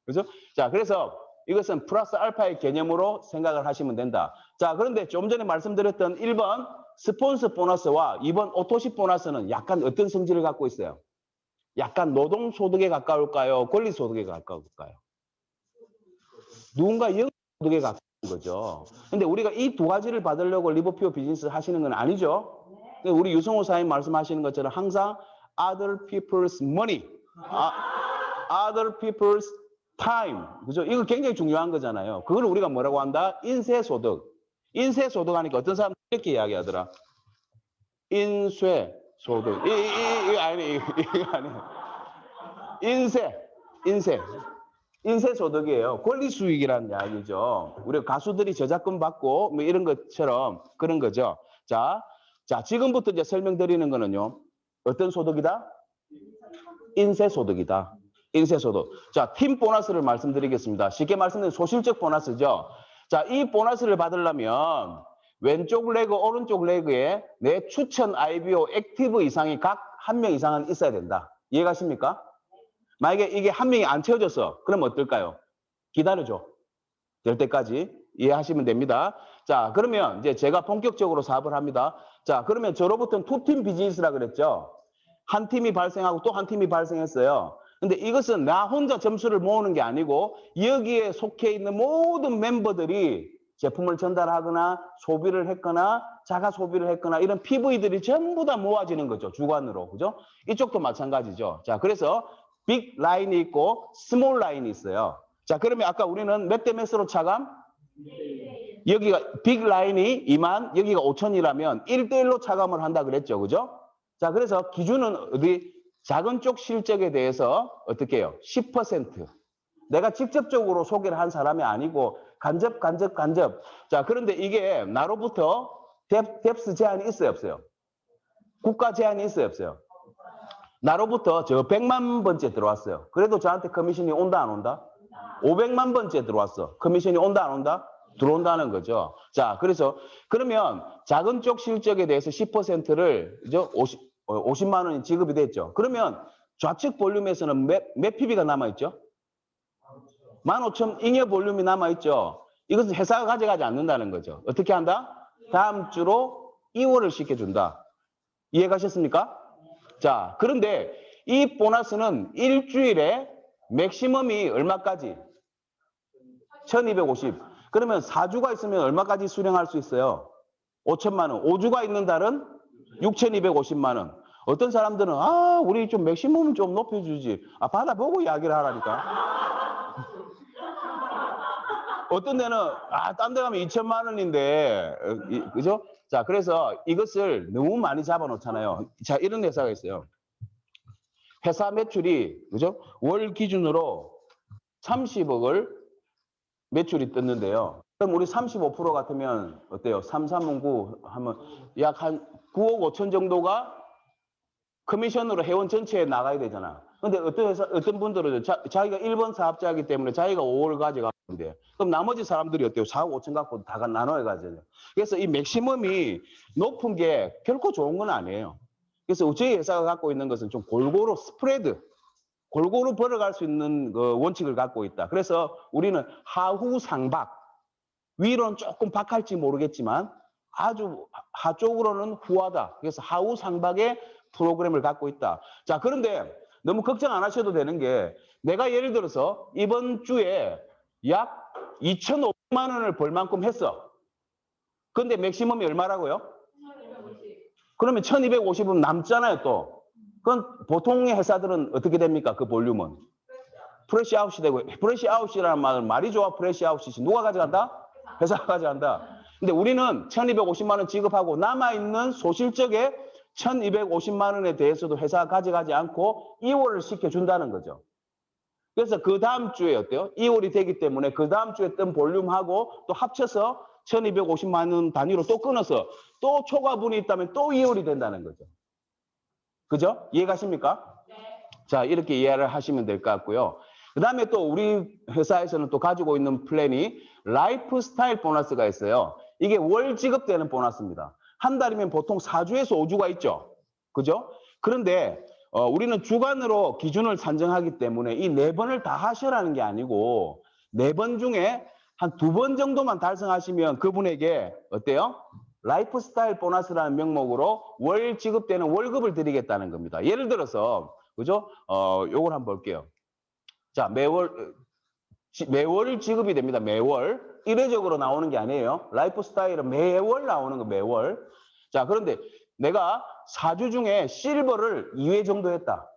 그죠? 자, 그래서 이것은 플러스 알파의 개념으로 생각을 하시면 된다. 자, 그런데 좀 전에 말씀드렸던 1번 스폰서 보너스와 2번 오토십 보너스는 약간 어떤 성질을 갖고 있어요? 약간 노동소득에 가까울까요? 권리소득에 가까울까요? 누군가 영소득에 가까운 거죠. 근데 우리가 이 두 가지를 받으려고 리버피어 비즈니스 하시는 건 아니죠. 우리 유성호 사장님 말씀하시는 것처럼 항상 other people's money, other people's time, 그죠? 이거 굉장히 중요한 거잖아요. 그걸 우리가 뭐라고 한다? 인쇄소득. 인쇄소득 하니까 어떤 사람들이 이렇게 이야기하더라. 인쇄소득. 이거 아니에요. 인쇄소득이에요. 권리수익이라는 이야기죠. 우리가 가수들이 저작권 받고 뭐 이런 것처럼 그런 거죠. 자, 지금부터 이제 설명드리는 거는요. 어떤 소득이다? 인쇄소득이다. 인쇄소득. 자, 팀 보너스를 말씀드리겠습니다. 쉽게 말씀드리면 소실적 보너스죠. 자, 이 보너스를 받으려면 왼쪽 레그, 오른쪽 레그에 내 추천 IBO 액티브 이상이 각 한 명 이상은 있어야 된다. 이해가십니까? 만약에 이게 한 명이 안 채워졌어. 그럼 어떨까요? 기다려줘. 될 때까지 이해하시면 됩니다. 자, 그러면 이제 제가 본격적으로 사업을 합니다. 자, 그러면 저로부터는 투팀 비즈니스라 그랬죠. 한 팀이 발생하고 또 한 팀이 발생했어요. 근데 이것은 나 혼자 점수를 모으는 게 아니고 여기에 속해 있는 모든 멤버들이 제품을 전달하거나 소비를 했거나 자가 소비를 했거나 이런 PV들이 전부 다 모아지는 거죠. 주관으로. 그죠? 이쪽도 마찬가지죠. 자, 그래서 빅 라인이 있고 스몰 라인이 있어요. 자, 그러면 아까 우리는 몇 대 몇으로 차감? 여기가 빅 라인이 2만, 여기가 5천이라면 1대1로 차감을 한다 그랬죠. 그죠? 자, 그래서 기준은 어디? 작은 쪽 실적에 대해서 어떻게 해요? 10%. 내가 직접적으로 소개를 한 사람이 아니고 간접. 자, 그런데 이게 나로부터 뎁스 제한이 있어요, 없어요? 국가 제한이 있어요, 없어요? 나로부터 저 100만 번째 들어왔어요. 그래도 저한테 커미션이 온다, 안 온다? 500만 번째 들어왔어. 커미션이 온다, 안 온다? 들어온다는 거죠. 자, 그래서 그러면 작은 쪽 실적에 대해서 10%를 50만 원이 지급이 됐죠. 그러면 좌측 볼륨에서는 몇 PB가 남아있죠? 15,000 잉여 볼륨이 남아있죠. 이것은 회사가 가져가지 않는다는 거죠. 어떻게 한다? 다음 주로 2월을 시켜준다. 이해가셨습니까? 자, 그런데 이 보너스는 일주일에 맥시멈이 얼마까지? 1250. 그러면 4주가 있으면 얼마까지 수령할 수 있어요? 5천만 원. 5주가 있는 달은 6250만 원. 어떤 사람들은 우리 좀 맥시멈 좀 높여주지. 받아보고 이야기를 하라니까. 어떤 데는 딴 데 가면 2천만 원인데 그죠? 자, 그래서 이것을 너무 많이 잡아놓잖아요. 자, 이런 회사가 있어요. 회사 매출이 그죠? 월 기준으로 30억을 매출이 떴는데요. 그럼 우리 35% 같으면 어때요? 3309 하면 약 한 9억 5천 정도가 커미션으로 회원 전체에 나가야 되잖아. 근데 어떤 분들은 자기가 1번 사업자이기 때문에 자기가 5월 가져가는데 그럼 나머지 사람들이 어때요? 4억 5천 갖고 다 나눠야 가잖아요. 그래서 이 맥시멈이 높은 게 결코 좋은 건 아니에요. 그래서 저희 회사가 갖고 있는 것은 좀 골고루 스프레드, 골고루 벌어갈 수 있는 그 원칙을 갖고 있다. 그래서 우리는 하후 상박, 위로는 조금 박할지 모르겠지만 아주 하쪽으로는 후하다. 그래서 하후 상박의 프로그램을 갖고 있다. 자, 그런데 너무 걱정 안 하셔도 되는 게 내가 예를 들어서 이번 주에 약 2,500만 원을 벌 만큼 했어. 근데 맥시멈이 얼마라고요? 그러면 1,250은 남잖아요, 또. 그건 보통의 회사들은 어떻게 됩니까? 그 볼륨은. 프레시 아웃이 되고, 프레시 아웃이라는 말은 말이 좋아, 프레시 아웃이지. 누가 가져간다? 회사가 가져간다. 근데 우리는 1,250만 원 지급하고 남아있는 소실적의 1,250만 원에 대해서도 회사가 가져가지 않고 2월을 시켜준다는 거죠. 그래서 그 다음 주에 어때요? 2월이 되기 때문에 그 다음 주에 뜬 볼륨하고 또 합쳐서 1,250만 원 단위로 또 끊어서 또 초과분이 있다면 또 2월이 된다는 거죠. 그죠? 이해가십니까? 네. 자, 이렇게 이해를 하시면 될 것 같고요. 그 다음에 또 우리 회사에서는 또 가지고 있는 플랜이 라이프 스타일 보너스가 있어요. 이게 월 지급되는 보너스입니다. 한 달이면 보통 4주에서 5주가 있죠. 그죠? 그런데 우리는 주간으로 기준을 산정하기 때문에 이 4번을 다 하시라는 게 아니고 4번 중에 한 2번 정도만 달성하시면 그분에게 어때요? 라이프 스타일 보너스라는 명목으로 월 지급되는 월급을 드리겠다는 겁니다. 예를 들어서 그죠? 요걸 한번 볼게요. 자, 매월 지급이 됩니다. 매월. 일회적으로 나오는 게 아니에요. 라이프 스타일은 매월 나오는 거, 매월. 자, 그런데 내가 4주 중에 실버를 2회 정도 했다.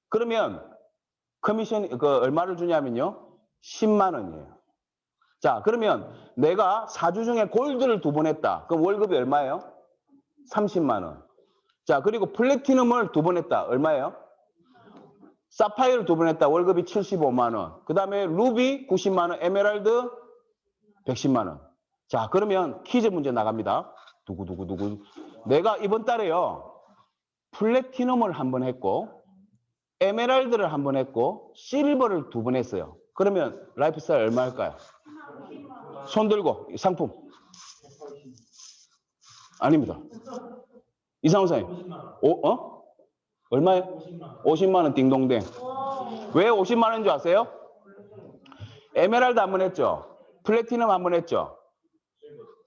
그러면 커미션, 얼마를 주냐면요. 10만 원이에요. 자, 그러면 내가 4주 중에 골드를 2번 했다. 그럼 월급이 얼마예요? 30만 원. 자, 그리고 플래티넘을 2번 했다. 얼마예요? 사파이어를 2번 했다. 월급이 75만 원. 그 다음에 루비 90만 원, 에메랄드 110만 원. 자, 그러면 퀴즈 문제 나갑니다. 두구두구두구. 내가 이번 달에요. 플래티넘을 1번 했고 에메랄드를 1번 했고 실버를 2번 했어요. 그러면 라이프스타일 얼마일까요? 손 들고 상품. 아닙니다. 이상훈 선생님. 얼마예요? 50만 원 띵동댕. 왜 50만 원인 줄 아세요? 에메랄드 1번 했죠. 플래티넘 1번 했죠.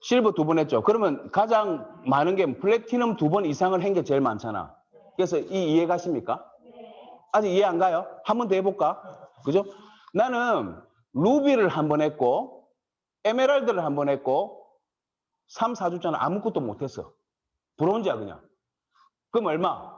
실버 2번 했죠. 그러면 가장 많은 게 플래티넘 2번 이상을 한 게 제일 많잖아. 그래서 이해 가십니까? 아직 이해 안 가요? 한 번 더 해볼까? 그죠? 나는 루비를 1번 했고 에메랄드를 1번 했고 3, 4주짜리 아무것도 못했어. 브론즈야 그냥. 그럼 얼마?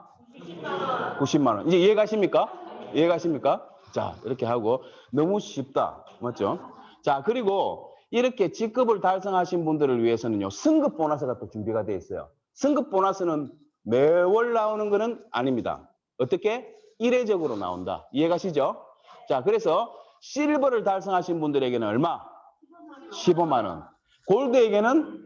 90만 원. 이제 이해 가십니까? 이해 가십니까? 자, 이렇게 하고 너무 쉽다. 맞죠? 자, 그리고 이렇게 직급을 달성하신 분들을 위해서는요. 승급 보너스가 또 준비가 되어 있어요. 승급 보너스는 매월 나오는 거는 아닙니다. 어떻게? 일회적으로 나온다. 이해 가시죠? 자, 그래서 실버를 달성하신 분들에게는 얼마? 15만 원. 골드에게는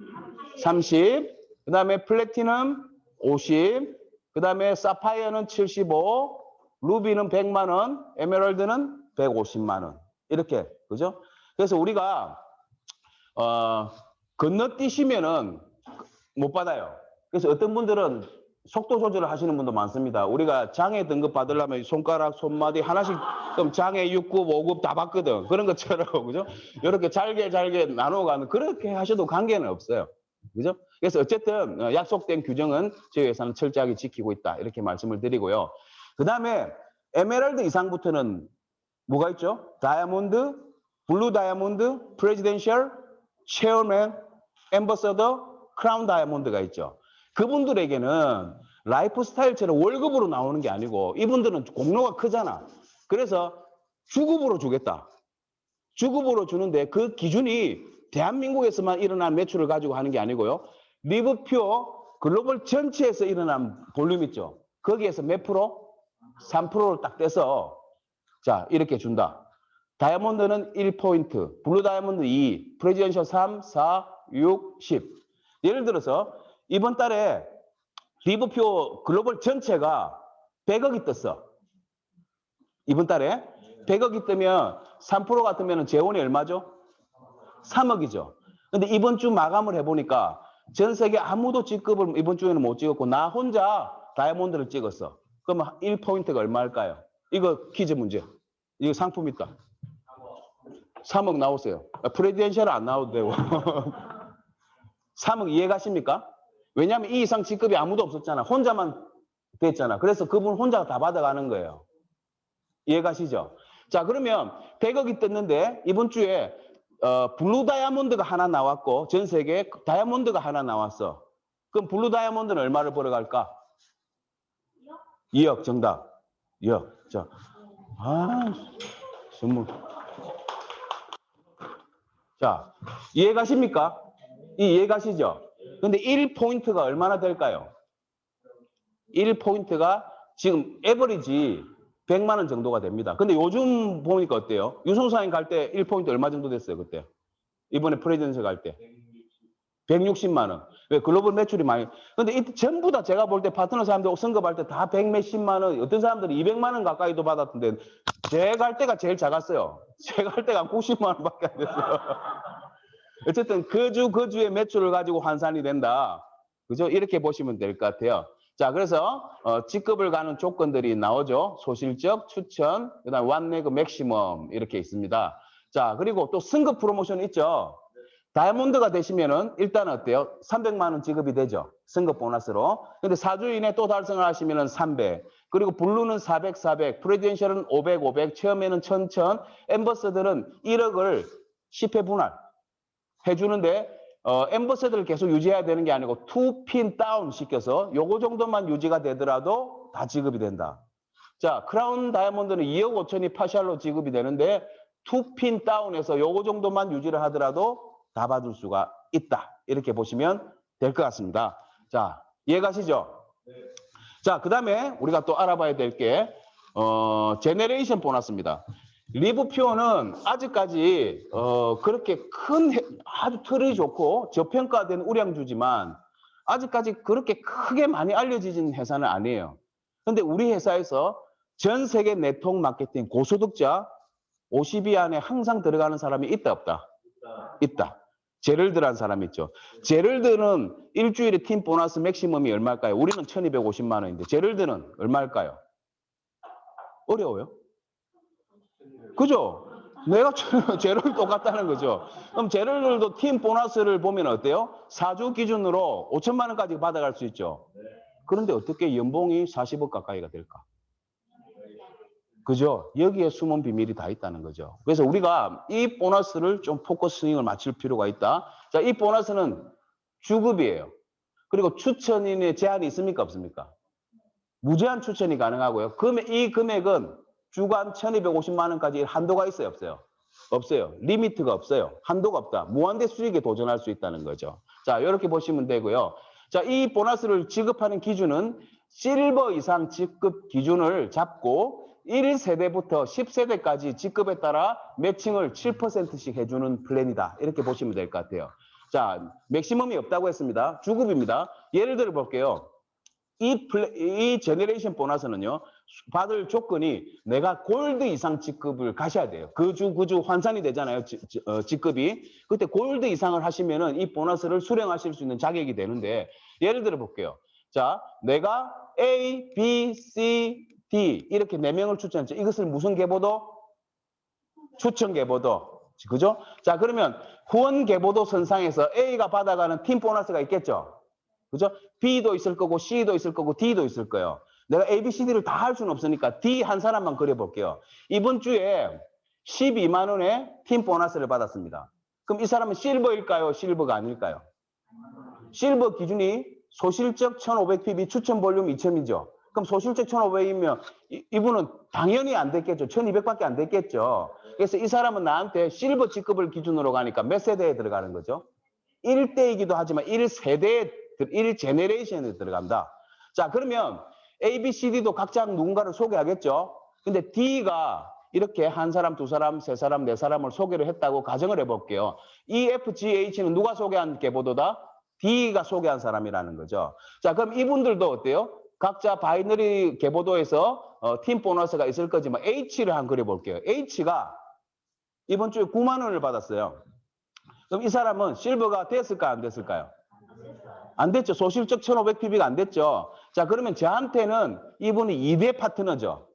30, 그 다음에 플래티넘 50, 그 다음에 사파이어는 75, 루비는 100만 원, 에메랄드는 150만 원. 이렇게, 그죠? 그래서 우리가, 건너뛰시면은 못 받아요. 그래서 어떤 분들은 속도 조절을 하시는 분도 많습니다. 우리가 장애 등급 받으려면 손가락, 손마디 하나씩, 그럼 장애 6급, 5급 다 받거든. 그런 것처럼, 그죠? 이렇게 잘게 나눠가는, 그렇게 하셔도 관계는 없어요. 그죠? 그래서 어쨌든 약속된 규정은 저희 회사는 철저하게 지키고 있다. 이렇게 말씀을 드리고요. 그 다음에 에메랄드 이상부터는 뭐가 있죠? 다이아몬드, 블루 다이아몬드, 프레지덴셜, 체어맨, 앰버서더, 크라운 다이아몬드가 있죠. 그분들에게는 라이프 스타일처럼 월급으로 나오는 게 아니고 이분들은 공로가 크잖아. 그래서 주급으로 주겠다. 주급으로 주는데 그 기준이 대한민국에서만 일어난 매출을 가지고 하는 게 아니고요. 리브표 글로벌 전체에서 일어난 볼륨 있죠. 거기에서 몇 프로? 3%를 딱 떼서 자 이렇게 준다. 다이아몬드는 1포인트, 블루 다이아몬드 2, 프레지던셜 3, 4, 6, 10. 예를 들어서 이번 달에 리브표 글로벌 전체가 100억이 떴어. 이번 달에 100억이 뜨면 3%가 뜨면 재원이 얼마죠? 3억이죠. 근데 이번 주 마감을 해보니까 전 세계 아무도 직급을 이번 주에는 못 찍었고 나 혼자 다이아몬드를 찍었어. 그러면 1포인트가 얼마일까요? 이거 퀴즈 문제. 이거 상품 있다. 3억 나오세요. 프레지던셜은 안 나와도 되고. 3억 이해가십니까? 왜냐하면 이 이상 직급이 아무도 없었잖아. 혼자만 됐잖아. 그래서 그분 혼자 다 받아가는 거예요. 이해가시죠? 자, 그러면 100억이 떴는데 이번 주에 블루 다이아몬드가 하나 나왔고 전 세계에 다이아몬드가 하나 나왔어. 그럼 블루 다이아몬드는 얼마를 벌어갈까? 2억 정답. 2억. 자, 선물. 자, 이해가십니까? 이해가시죠? 근데 1포인트가 얼마나 될까요? 1포인트가 지금 에버리지 100만 원 정도가 됩니다. 근데 요즘 보니까 어때요? 유성사인 갈 때 1포인트 얼마 정도 됐어요, 그때? 이번에 프레젠스 갈 때. 160만 원. 왜? 글로벌 매출이 많이. 근데 이 전부 다 제가 볼 때 파트너 사람들 선급할 때 다 100몇십만 원, 어떤 사람들이 200만 원 가까이도 받았던데 제가 갈 때가 제일 작았어요. 제가 갈 때가 90만 원밖에 안 됐어요. 어쨌든 그 주의 매출을 가지고 환산이 된다. 그죠? 이렇게 보시면 될 것 같아요. 자, 그래서 직급을 가는 조건들이 나오죠. 소실적, 추천, 그다음 완내그 맥시멈 이렇게 있습니다. 자, 그리고 또 승급 프로모션 있죠. 다이아몬드가 되시면은 일단 어때요? 300만 원 지급이 되죠. 승급 보너스로. 근데 4주 이내 또 달성을 하시면은 300. 그리고 블루는 400, 400, 프레지던셜은 500, 500, 체어맨은 1000, 1000, 엠버서들은 1억을 10회 분할 해주는데 엠버서더를 계속 유지해야 되는 게 아니고 2핀 다운 시켜서 요거 정도만 유지가 되더라도 다 지급이 된다. 자, 크라운 다이아몬드는 2억 5천이 파샬로 지급이 되는데 2핀 다운해서 요거 정도만 유지를 하더라도 다 받을 수가 있다. 이렇게 보시면 될 것 같습니다. 자, 이해가시죠? 네. 자, 그 다음에 우리가 또 알아봐야 될 게 제네레이션 보너스입니다. 리브표는 아직까지 그렇게 아주 틀이 좋고 저평가된 우량주지만 아직까지 그렇게 크게 많이 알려지진 회사는 아니에요. 근데 우리 회사에서 전 세계 네트워크 마케팅 고소득자 50위 안에 항상 들어가는 사람이 있다 없다? 있다. 제럴드라는 사람이 있죠. 제럴드는 일주일에 팀 보너스 맥시멈이 얼마일까요? 우리는 1250만 원인데 제럴드는 얼마일까요? 어려워요? 그죠? 내가 제럴 똑같다는 거죠. 그럼 제럴들도 팀 보너스를 보면 어때요? 4주 기준으로 5천만 원까지 받아갈 수 있죠. 그런데 어떻게 연봉이 40억 가까이가 될까? 그죠? 여기에 숨은 비밀이 다 있다는 거죠. 그래서 우리가 이 보너스를 좀 포커스 스윙을 맞출 필요가 있다. 자, 이 보너스는 주급이에요. 그리고 추천인의 제한이 있습니까? 없습니까? 무제한 추천이 가능하고요. 이 금액은 주간 1250만 원까지 한도가 있어요? 없어요? 없어요. 리미트가 없어요. 한도가 없다. 무한대 수익에 도전할 수 있다는 거죠. 자, 이렇게 보시면 되고요. 자, 이 보너스를 지급하는 기준은 실버 이상 지급 기준을 잡고 1세대부터 10세대까지 직급에 따라 매칭을 7%씩 해주는 플랜이다. 이렇게 보시면 될 것 같아요. 자, 맥시멈이 없다고 했습니다. 주급입니다. 예를 들어 볼게요. 이 제너레이션 보너스는요, 받을 조건이 내가 골드 이상 직급을 가셔야 돼요. 그 주 환산이 되잖아요, 직급이. 그때 골드 이상을 하시면은 이 보너스를 수령하실 수 있는 자격이 되는데, 예를 들어 볼게요. 자, 내가 A, B, C, D 이렇게 4명을 추천했죠. 이것을 무슨 계보도? 추천 계보도. 그죠? 자, 그러면 후원 계보도 선상에서 A가 받아가는 팀 보너스가 있겠죠? 그죠? B도 있을 거고, C도 있을 거고, D도 있을 거예요. 내가 A, B, C, D를 다 할 수는 없으니까 D 한 사람만 그려볼게요. 이번 주에 12만 원의 팀 보너스를 받았습니다. 그럼 이 사람은 실버일까요? 실버가 아닐까요? 실버 기준이 소실적 1500pb 추천 볼륨 2000이죠. 그럼 소실적 1500이면 이분은 당연히 안 됐겠죠. 1200밖에 안 됐겠죠. 그래서 이 사람은 나한테 실버 직급을 기준으로 가니까 몇 세대에 들어가는 거죠? 1대이기도 하지만 1세대에, 1제네레이션에 들어간다. 자, 그러면 A, B, C, D도 각자 누군가를 소개하겠죠. 근데 D가 이렇게 한 사람, 두 사람, 세 사람, 네 사람을 소개를 했다고 가정을 해볼게요. E, F, G, H는 누가 소개한 계보도다? D가 소개한 사람이라는 거죠. 자, 그럼 이분들도 어때요? 각자 바이너리 계보도에서 팀 보너스가 있을 거지만 H를 한번 그려볼게요. H가 이번 주에 9만 원을 받았어요. 그럼 이 사람은 실버가 됐을까 안 됐을까요? 안 됐죠. 소실적 1500pb가 안 됐죠. 자, 그러면 저한테는 이분이 2대 파트너죠.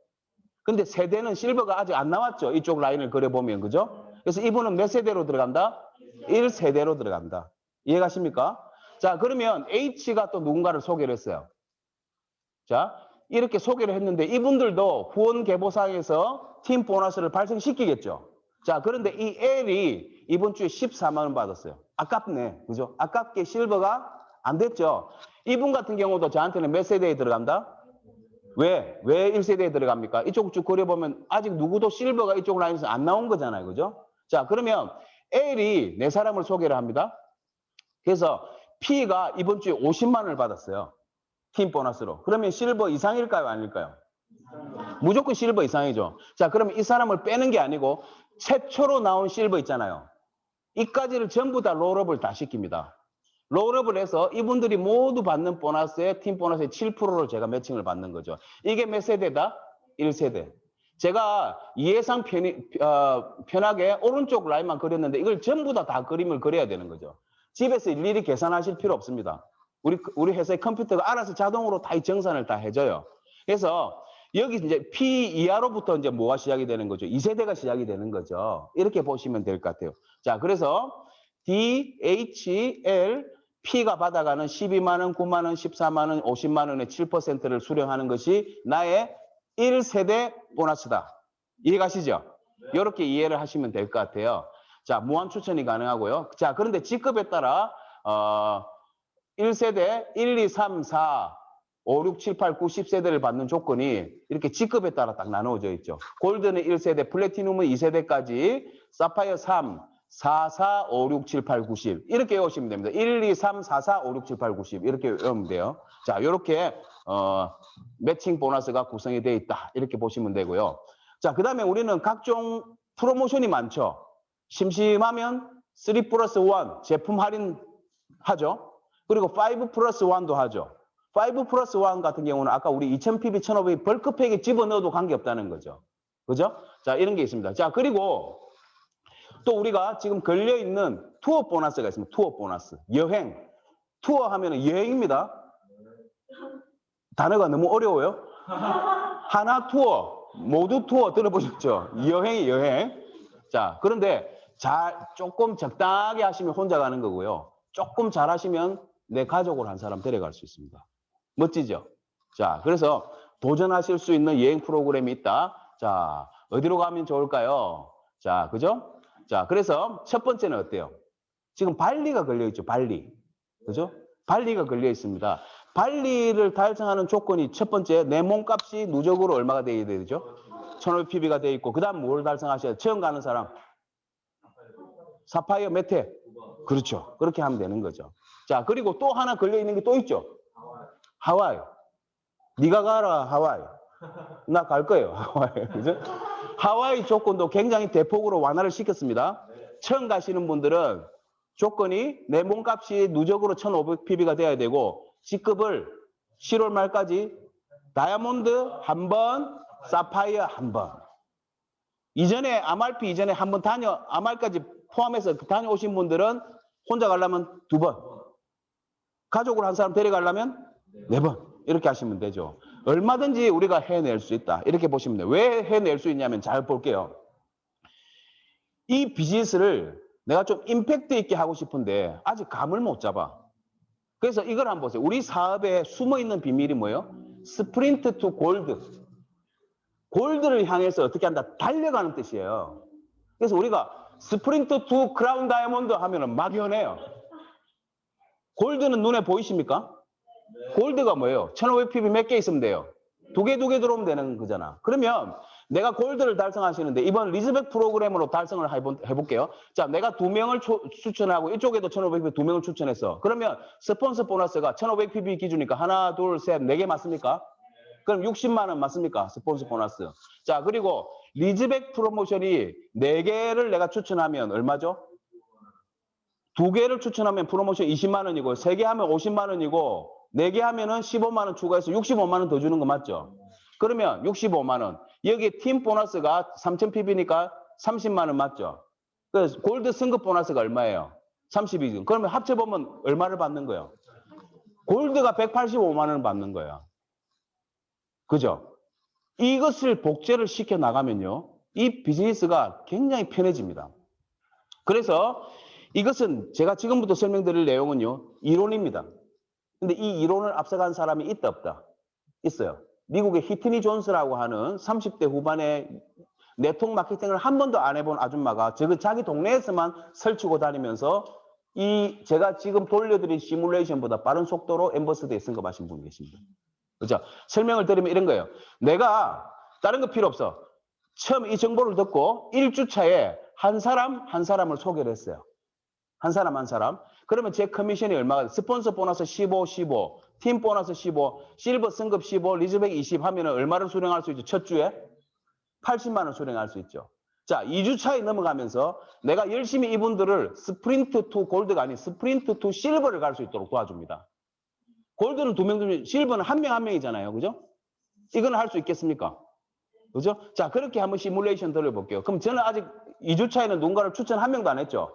근데 세대는 실버가 아직 안 나왔죠. 이쪽 라인을 그려보면, 그죠? 그래서 이분은 몇 세대로 들어간다? 1세대로 들어간다. 이해가십니까? 자, 그러면 H가 또 누군가를 소개를 했어요. 자, 이렇게 소개를 했는데 이분들도 후원 계보상에서 팀 보너스를 발생시키겠죠. 자, 그런데 이 L이 이번 주에 14만 원 받았어요. 아깝네. 그죠? 아깝게 실버가 안 됐죠. 이분 같은 경우도 저한테는 몇 세대에 들어간다? 왜 1세대에 들어갑니까? 이쪽 쭉 그려보면 아직 누구도 실버가 이쪽 라인에서 안 나온 거잖아요. 그죠? 자, 그러면 L이 네 사람을 소개를 합니다. 그래서 P가 이번 주에 50만 원을 받았어요. 팀 보너스로. 그러면 실버 이상일까요? 아닐까요? 무조건 실버 이상이죠. 자, 그러면 이 사람을 빼는 게 아니고 최초로 나온 실버 있잖아요. 이까지를 전부 다 롤업을 다 시킵니다. 롤업을 해서 이분들이 모두 받는 보너스에 팀 보너스의 7%를 제가 매칭을 받는 거죠. 이게 몇 세대다? 1세대. 제가 이해상 편하게 오른쪽 라인만 그렸는데 이걸 전부 다 그림을 그려야 되는 거죠. 집에서 일일이 계산하실 필요 없습니다. 우리 회사의 컴퓨터가 알아서 자동으로 다 이 정산을 다 해줘요. 그래서 여기 이제 P 이하로부터 이제 뭐가 시작이 되는 거죠? 2세대가 시작이 되는 거죠. 이렇게 보시면 될 것 같아요. 자, 그래서 D, H, L, P가 받아가는 12만 원, 9만 원, 14만 원, 50만 원의 7%를 수령하는 것이 나의 1세대 보너스다. 이해가시죠? 이렇게 이해를 하시면 될 것 같아요. 자, 무한 추천이 가능하고요. 자, 그런데 직급에 따라 1세대 1, 2, 3, 4, 5, 6, 7, 8, 9, 10세대를 받는 조건이 이렇게 직급에 따라 딱 나누어져 있죠. 골드는 1세대, 플래티넘은 2세대까지, 사파이어 3, 4, 4, 5, 6, 7, 8, 9, 10 이렇게 외우시면 됩니다. 1, 2, 3, 4, 4, 5, 6, 7, 8, 9, 10 이렇게 외우면 돼요. 자, 이렇게 매칭 보너스가 구성이 되어 있다. 이렇게 보시면 되고요. 자, 그 다음에 우리는 각종 프로모션이 많죠. 심심하면 3 플러스 1 제품 할인하죠. 그리고 5 플러스 1도 하죠. 5 플러스 1 같은 경우는 아까 우리 2000pb, 1500 벌크팩에 집어넣어도 관계없다는 거죠. 그죠? 자, 이런 게 있습니다. 자, 그리고 또 우리가 지금 걸려있는 투어 보너스가 있습니다. 투어 보너스. 여행. 투어 하면은 여행입니다. 단어가 너무 어려워요. 하나 투어, 모두 투어 들어보셨죠? 여행이 여행. 자, 그런데 조금 적당하게 하시면 혼자 가는 거고요. 조금 잘 하시면 내 가족을 한 사람 데려갈 수 있습니다. 멋지죠? 자, 그래서 도전하실 수 있는 여행 프로그램이 있다. 자, 어디로 가면 좋을까요? 자, 그죠? 자, 그래서 첫 번째는 어때요? 지금 발리가 걸려있죠, 발리. 그죠? 발리가 걸려 있습니다. 발리를 달성하는 조건이 첫 번째, 내 몸값이 누적으로 얼마가 돼야 되죠? 1500pb가 돼 있고, 그 다음 뭘 달성하셔야 돼요? 처음 가는 사람? 사파이어 몇 회? 그렇죠. 그렇게 하면 되는 거죠. 자, 그리고 또 하나 걸려 있는 게 또 있죠? 하와이. 네가 가라, 하와이. 나 갈 거예요, 하와이. 그죠? 하와이 조건도 굉장히 대폭으로 완화를 시켰습니다. 처음 가시는 분들은 조건이 내 몸값이 누적으로 1500pb가 돼야 되고, C급을 7월 말까지 다이아몬드 한 번, 사파이어 한 번. 이전에 아말피 이전에 한번 아말까지 포함해서 다녀오신 분들은 혼자 가려면 2번. 가족을 한 사람 데려가려면 4번. 이렇게 하시면 되죠. 얼마든지 우리가 해낼 수 있다. 이렇게 보시면 돼요. 왜 해낼 수 있냐면 잘 볼게요. 이 비즈니스를 내가 좀 임팩트 있게 하고 싶은데 아직 감을 못 잡아. 그래서 이걸 한번 보세요. 우리 사업에 숨어있는 비밀이 뭐예요? 스프린트 투 골드. 골드를 향해서 어떻게 한다? 달려가는 뜻이에요. 그래서 우리가 스프린트 투 크라운 다이아몬드 하면은 막연해요. 골드는 눈에 보이십니까? 골드가 뭐예요? 1500pb 몇 개 있으면 돼요? 두 개 들어오면 되는 거잖아. 그러면 내가 골드를 달성하시는데 이번 리즈백 프로그램으로 달성을 해볼게요. 자, 내가 2명을 추천하고 이쪽에도 1500pb 2명을 추천했어. 그러면 스폰서 보너스가 1500pb 기준이니까 하나, 둘, 셋, 4개 맞습니까? 그럼 60만 원 맞습니까? 스폰서 보너스. 자, 그리고 리즈백 프로모션이 4개를 내가 추천하면 얼마죠? 2개를 추천하면 프로모션 20만 원이고 3개 하면 50만 원이고 4개 하면은 15만 원 추가해서 65만 원 더 주는 거 맞죠? 그러면 65만 원. 여기 팀 보너스가 3000pb니까 30만 원 맞죠? 그래서 골드 승급 보너스가 얼마예요? 32등. 그러면 합쳐보면 얼마를 받는 거예요? 골드가 185만 원을 받는 거예요. 그죠? 이것을 복제를 시켜 나가면요. 이 비즈니스가 굉장히 편해집니다. 그래서 이것은 제가 지금부터 설명드릴 내용은요. 이론입니다. 근데 이 이론을 앞서간 사람이 있다 없다? 있어요. 미국의 히트니 존스라고 하는 30대 후반에 네트워크 마케팅을 한 번도 안 해본 아줌마가 자기 동네에서만 설치고 다니면서 제가 지금 돌려드린 시뮬레이션보다 빠른 속도로 엠버스드에 승급하신 분이 계십니다. 그죠? 설명을 드리면 이런 거예요. 내가 다른 거 필요 없어. 처음 이 정보를 듣고 1주차에 한 사람을 소개를 했어요. 한 사람. 그러면 제 커미션이 얼마가, 스폰서 보너스 15, 팀 보너스 15, 실버 승급 15, 리즈백 20 하면 얼마를 수령할 수 있죠? 첫 주에? 80만 원 수령할 수 있죠. 자, 2주차에 넘어가면서 내가 열심히 이분들을 스프린트 투 골드가 아닌 스프린트 투 실버를 갈 수 있도록 도와줍니다. 골드는 2명, 실버는 한 명이잖아요. 그죠? 이거는 할 수 있겠습니까? 그죠? 자, 그렇게 한번 시뮬레이션 돌려볼게요. 그럼 저는 아직 2주차에는 누군가를 추천 한 명도 안 했죠?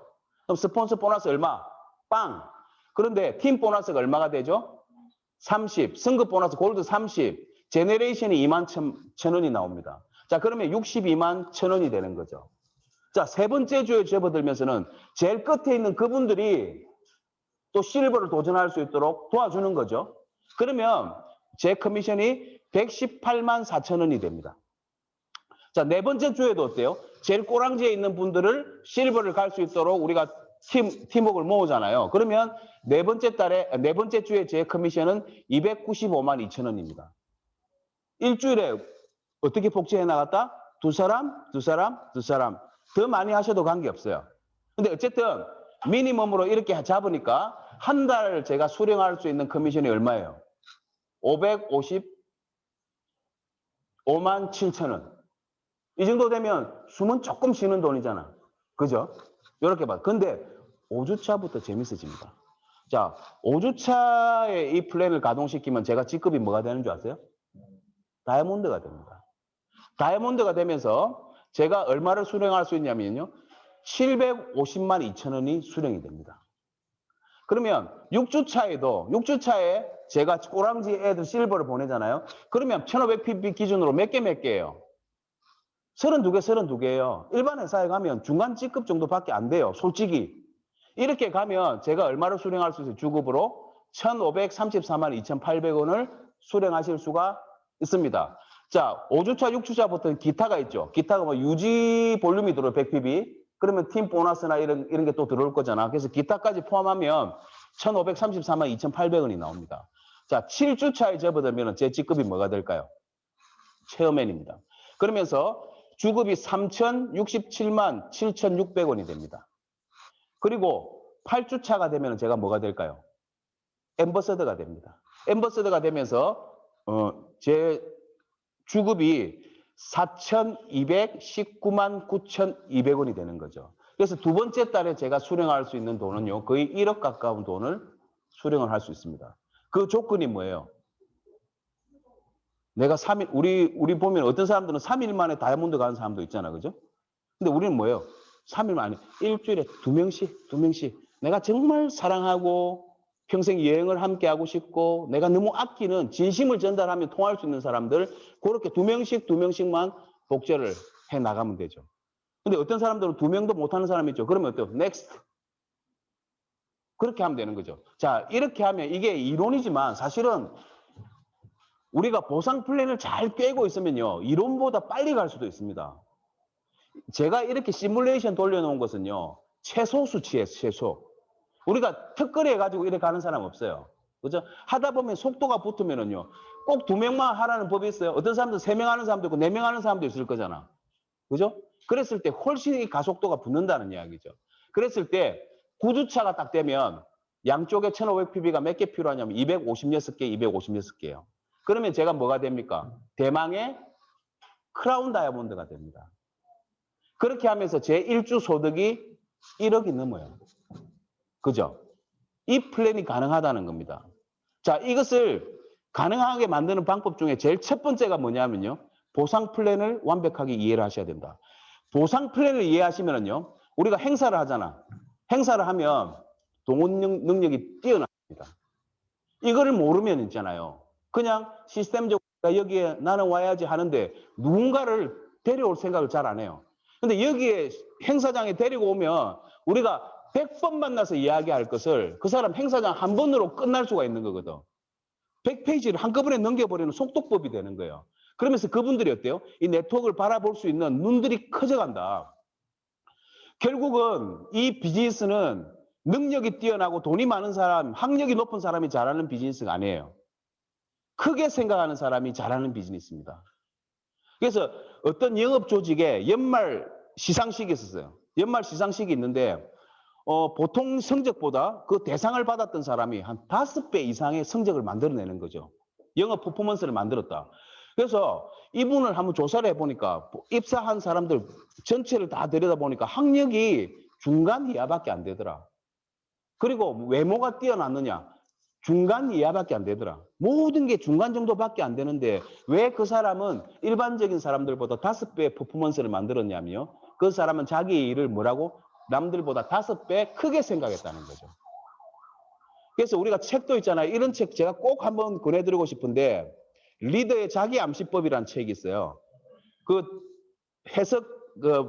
그럼 스폰서 보너스 얼마? 빵! 그런데 팀 보너스가 얼마가 되죠? 30. 승급 보너스 골드 30. 제네레이션이 2만 1,000원이 나옵니다. 자, 그러면 62만 1,000원이 되는 거죠. 자, 세 번째 주에 접어들면서는 제일 끝에 있는 그분들이 또 실버를 도전할 수 있도록 도와주는 거죠. 그러면 제 커미션이 118만 4,000원이 됩니다. 자, 네 번째 주에도 어때요? 제일 꼬랑지에 있는 분들을 실버를 갈 수 있도록 우리가 팀워크를 모으잖아요. 그러면 네 번째 주에 제 커미션은 295만 2,000원입니다. 일주일에 어떻게 복제해 나갔다? 두 사람. 더 많이 하셔도 관계없어요. 근데 어쨌든 미니멈으로 이렇게 잡으니까 한 달 제가 수령할 수 있는 커미션이 얼마예요? 555만 7,000원. 이 정도 되면 숨은 조금 쉬는 돈이잖아. 그죠? 이렇게 봐. 근데 5주차부터 재밌어집니다. 자, 5주차에 이 플랜을 가동시키면 제가 직급이 뭐가 되는 줄 아세요? 다이아몬드가 됩니다. 다이아몬드가 되면서 제가 얼마를 수령할 수 있냐면요. 750만 2,000원이 수령이 됩니다. 그러면 6주차에 제가 꼬랑지 애들 실버를 보내잖아요. 그러면 1500pb 기준으로 몇 개예요? 32개예요. 일반 회사에 가면 중간 직급 정도밖에 안 돼요. 솔직히. 이렇게 가면 제가 얼마를 수령할 수 있어요? 주급으로 1,534만 2,800원을 수령하실 수가 있습니다. 자, 5주차, 6주차부터는 기타가 있죠. 기타가 뭐 유지 볼륨이 들어요. 100pb. 그러면 팀 보너스나 이런 게 또 들어올 거잖아. 그래서 기타까지 포함하면 1,534만 2,800원이 나옵니다. 자, 7주차에 접어들면 제 직급이 뭐가 될까요? 체어맨입니다. 그러면서 주급이 3,067만 7,600원이 됩니다. 그리고 8주차가 되면 제가 뭐가 될까요? 엠버서더가 됩니다. 엠버서더가 되면서 제 주급이 4,219만 9,200원이 되는 거죠. 그래서 두 번째 달에 제가 수령할 수 있는 돈은요. 거의 1억 가까운 돈을 수령을 할 수 있습니다. 그 조건이 뭐예요? 내가 3일, 우리 보면 어떤 사람들은 3일 만에 다이아몬드 가는 사람도 있잖아. 그죠? 근데 우리는 뭐예요? 3일 만에 일주일에 2명씩 내가 정말 사랑하고 평생 여행을 함께 하고 싶고 내가 너무 아끼는 진심을 전달하면 통할 수 있는 사람들 그렇게 2명씩만 복제를 해 나가면 되죠. 근데 어떤 사람들은 2명도 못하는 사람이 있죠. 그러면 어때요? 넥스트. 그렇게 하면 되는 거죠. 자, 이렇게 하면 이게 이론이지만 사실은 우리가 보상 플랜을 잘 꿰고 있으면요. 이론보다 빨리 갈 수도 있습니다. 제가 이렇게 시뮬레이션 돌려놓은 것은요. 최소 수치예요. 최소. 우리가 특거리 해가지고 이렇게 가는 사람 없어요. 그죠? 하다 보면 속도가 붙으면은요. 꼭 2명만 하라는 법이 있어요. 어떤 사람들 3명 하는 사람도 있고 4명 하는 사람도 있을 거잖아. 그죠? 그랬을 때 훨씬 이 가속도가 붙는다는 이야기죠. 그랬을 때 구주차가 딱 되면 양쪽에 1500pb가 몇 개 필요하냐면 256개, 256개예요. 그러면 제가 뭐가 됩니까? 대망의 크라운 다이아몬드가 됩니다. 그렇게 하면서 제 일주 소득이 1억이 넘어요. 그죠? 이 플랜이 가능하다는 겁니다. 자, 이것을 가능하게 만드는 방법 중에 제일 첫 번째가 뭐냐면요. 보상 플랜을 완벽하게 이해를 하셔야 된다. 보상 플랜을 이해하시면요. 우리가 행사를 하잖아. 행사를 하면 동원 능력이 뛰어납니다. 이거를 모르면 있잖아요. 그냥 시스템적으로 여기에 나는 와야지 하는데 누군가를 데려올 생각을 잘 안 해요. 근데 여기에 행사장에 데리고 오면 우리가 100번 만나서 이야기할 것을 그 사람 행사장 한 번으로 끝날 수가 있는 거거든. 100페이지를 한꺼번에 넘겨버리는 속독법이 되는 거예요. 그러면서 그분들이 어때요? 이 네트워크를 바라볼 수 있는 눈들이 커져간다. 결국은 이 비즈니스는 능력이 뛰어나고 돈이 많은 사람, 학력이 높은 사람이 잘하는 비즈니스가 아니에요. 크게 생각하는 사람이 잘하는 비즈니스입니다. 그래서 어떤 영업 조직에 연말 시상식이 있었어요. 연말 시상식이 있는데 보통 성적보다 그 대상을 받았던 사람이 한 5배 이상의 성적을 만들어내는 거죠. 영업 퍼포먼스를 만들었다. 그래서 이분을 한번 조사를 해보니까 입사한 사람들 전체를 다 들여다보니까 학력이 중간 이하밖에 안 되더라. 그리고 외모가 뛰어났느냐? 중간 이하밖에 안 되더라. 모든 게 중간 정도밖에 안 되는데 왜 그 사람은 일반적인 사람들보다 5배의 퍼포먼스를 만들었냐면요. 그 사람은 자기 일을 뭐라고? 남들보다 5배 크게 생각했다는 거죠. 그래서 우리가 책도 있잖아요. 이런 책 제가 꼭 한번 권해드리고 싶은데 리더의 자기 암시법이라는 책이 있어요. 그 해석,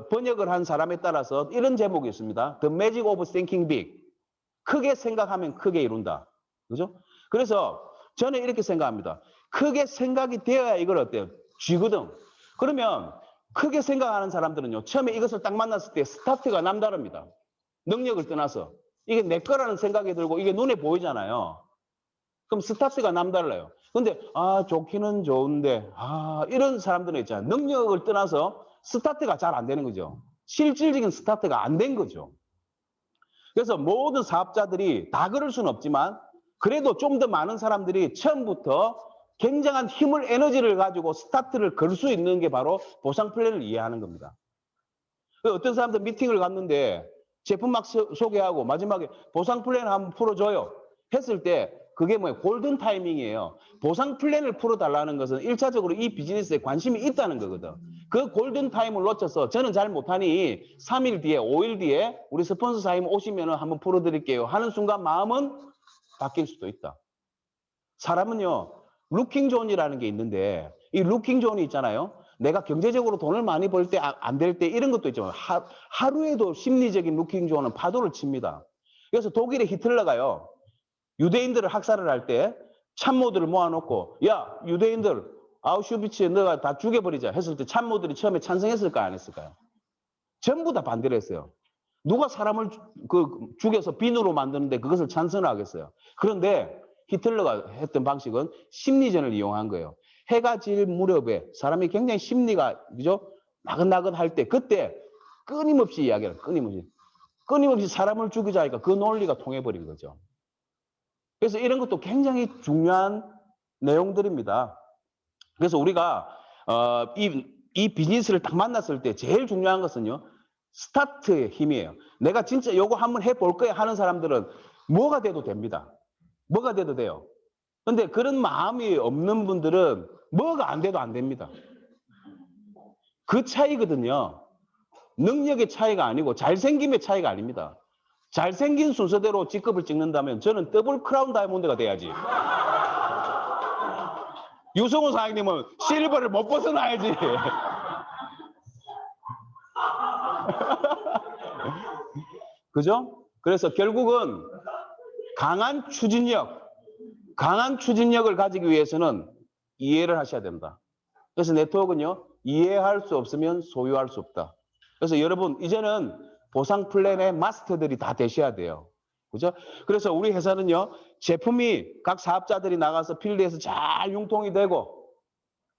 번역을 한 사람에 따라서 이런 제목이 있습니다. The Magic of Thinking Big. 크게 생각하면 크게 이룬다. 그죠? 그래서 저는 이렇게 생각합니다. 크게 생각이 되어야 이걸 어때요? 쥐거든. 그러면 크게 생각하는 사람들은요. 처음에 이것을 딱 만났을 때 스타트가 남다릅니다. 능력을 떠나서. 이게 내 거라는 생각이 들고 이게 눈에 보이잖아요. 그럼 스타트가 남달라요. 근데 좋기는 좋은데 이런 사람들은 있잖아요. 능력을 떠나서 스타트가 잘 안 되는 거죠. 실질적인 스타트가 안 된 거죠. 그래서 모든 사업자들이 다 그럴 수는 없지만 그래도 좀 더 많은 사람들이 처음부터 굉장한 힘을 에너지를 가지고 스타트를 걸 수 있는 게 바로 보상 플랜을 이해하는 겁니다. 어떤 사람들 미팅을 갔는데 제품 막 소개하고 마지막에 보상 플랜 한번 풀어줘요 했을 때 그게 뭐예요? 골든 타이밍이에요. 보상 플랜을 풀어달라는 것은 1차적으로 이 비즈니스에 관심이 있다는 거거든. 그 골든 타임을 놓쳐서 저는 잘 못하니 3일 뒤에 5일 뒤에 우리 스폰서 사님 오시면 한번 풀어드릴게요 하는 순간 마음은 바뀔 수도 있다. 사람은요 루킹 존이라는 게 있는데 이 루킹 존이 있잖아요. 내가 경제적으로 돈을 많이 벌 때 안 될 때 이런 것도 있죠. 하루에도 심리적인 루킹 존은 파도를 칩니다. 그래서 독일의 히틀러가요. 유대인들을 학살을 할 때 참모들을 모아놓고 야 유대인들 아우슈비츠에 너가 다 죽여버리자 했을 때 참모들이 처음에 찬성했을까요? 안 했을까요? 전부 다 반대를 했어요. 누가 사람을 죽여서 비누로 만드는데 그것을 찬성하겠어요? 그런데 히틀러가 했던 방식은 심리전을 이용한 거예요. 해가 질 무렵에 사람이 굉장히 심리가 그죠? 나긋나긋할 때 그때 끊임없이 이야기를 끊임없이 사람을 죽이자 하니까 그 논리가 통해버린 거죠. 그래서 이런 것도 굉장히 중요한 내용들입니다. 그래서 우리가 이 비즈니스를 딱 만났을 때 제일 중요한 것은요. 스타트의 힘이에요. 내가 진짜 요거 한번 해볼 거야 하는 사람들은 뭐가 돼도 됩니다. 뭐가 돼도 돼요. 근데 그런 마음이 없는 분들은 뭐가 안 돼도 안 됩니다. 그 차이거든요. 능력의 차이가 아니고 잘생김의 차이가 아닙니다. 잘생긴 순서대로 직급을 찍는다면 저는 더블 크라운 다이아몬드가 돼야지. 유성호 사장님은 실버를 못 벗어나야지. 그죠? 그래서 결국은 강한 추진력을 가지기 위해서는 이해를 하셔야 된다. 그래서 네트워크는요, 이해할 수 없으면 소유할 수 없다. 그래서 여러분, 이제는 보상 플랜의 마스터들이 다 되셔야 돼요. 그죠? 그래서 우리 회사는요, 제품이 각 사업자들이 나가서 필드에서 잘 융통이 되고,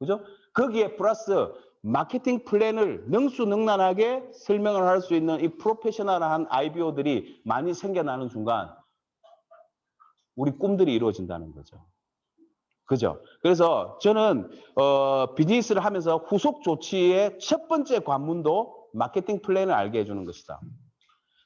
그죠? 거기에 플러스 마케팅 플랜을 능수능란하게 설명을 할 수 있는 이 프로페셔널한 IBO들이 많이 생겨나는 순간, 우리 꿈들이 이루어진다는 거죠. 그죠? 그래서 저는 비즈니스를 하면서 후속 조치의 첫 번째 관문도 마케팅 플랜을 알게 해주는 것이다.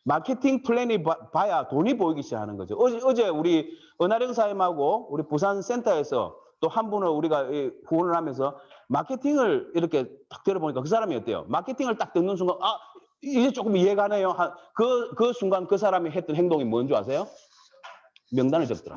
마케팅 플랜이 봐야 돈이 보이기 시작하는 거죠. 어제 우리 은하령 사임하고 우리 부산 센터에서 또 한 분을 우리가 후원을 하면서 마케팅을 이렇게 딱 들어보니까 그 사람이 어때요? 마케팅을 딱 듣는 순간 아 이제 조금 이해가 가네요. 그 순간 그 사람이 했던 행동이 뭔지 아세요? 명단을 적더라.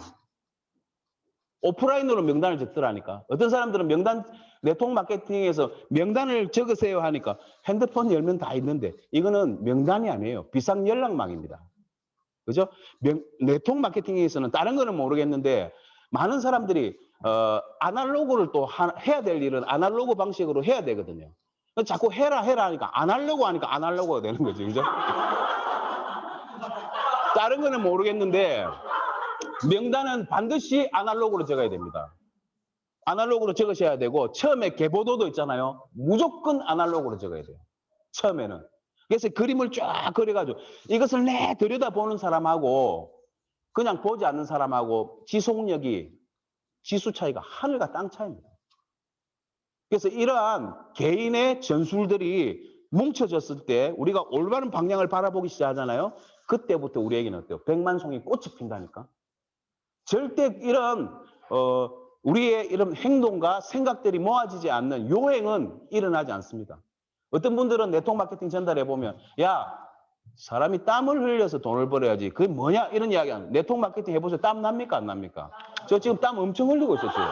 오프라인으로 명단을 적더라니까. 어떤 사람들은 명단, 네트워크 마케팅에서 명단을 적으세요 하니까 핸드폰 열면 다 있는데 이거는 명단이 아니에요. 비상 연락망입니다. 그죠? 네트워크 마케팅에서는 다른 거는 모르겠는데 많은 사람들이 아날로그를 또 해야 될 일은 아날로그 방식으로 해야 되거든요. 자꾸 해라 하니까 안 하려고 하니까 안 하려고 되는 거죠. 그죠? 다른 거는 모르겠는데 명단은 반드시 아날로그로 적어야 됩니다. 아날로그로 적으셔야 되고 처음에 개보도도 있잖아요. 무조건 아날로그로 적어야 돼요. 처음에는. 그래서 그림을 쫙 그려가지고 이것을 내 들여다보는 사람하고 그냥 보지 않는 사람하고 지속력이 지수 차이가 하늘과 땅 차이입니다. 그래서 이러한 개인의 전술들이 뭉쳐졌을 때 우리가 올바른 방향을 바라보기 시작하잖아요. 그때부터 우리에게는 어때요? 백만송이 꽃이 핀다니까. 절대 이런 우리의 이런 행동과 생각들이 모아지지 않는 요행은 일어나지 않습니다. 어떤 분들은 네트워크 마케팅 전달해 보면 야 사람이 땀을 흘려서 돈을 벌어야지 그게 뭐냐 이런 이야기하는 네트워크 마케팅 해보세요. 땀 납니까 안 납니까? 저 지금 땀 엄청 흘리고 있었어요.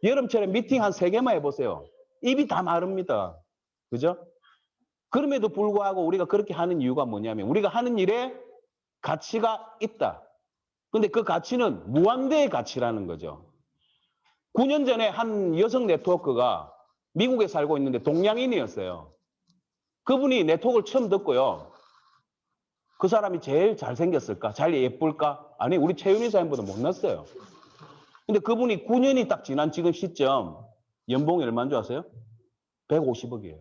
여름철에 미팅 한 3개만 해보세요. 입이 다 마릅니다. 그죠? 그럼에도 불구하고 우리가 그렇게 하는 이유가 뭐냐면 우리가 하는 일에 가치가 있다. 근데 그 가치는 무한대의 가치라는 거죠. 9년 전에 한 여성 네트워크가 미국에 살고 있는데 동양인이었어요. 그분이 네트워크를 처음 듣고요. 그 사람이 제일 잘생겼을까? 잘 예쁠까? 아니 우리 최윤희 사람보다 못났어요. 근데 그분이 9년이 딱 지난 지금 시점 연봉이 얼마인 줄 아세요? 150억이에요.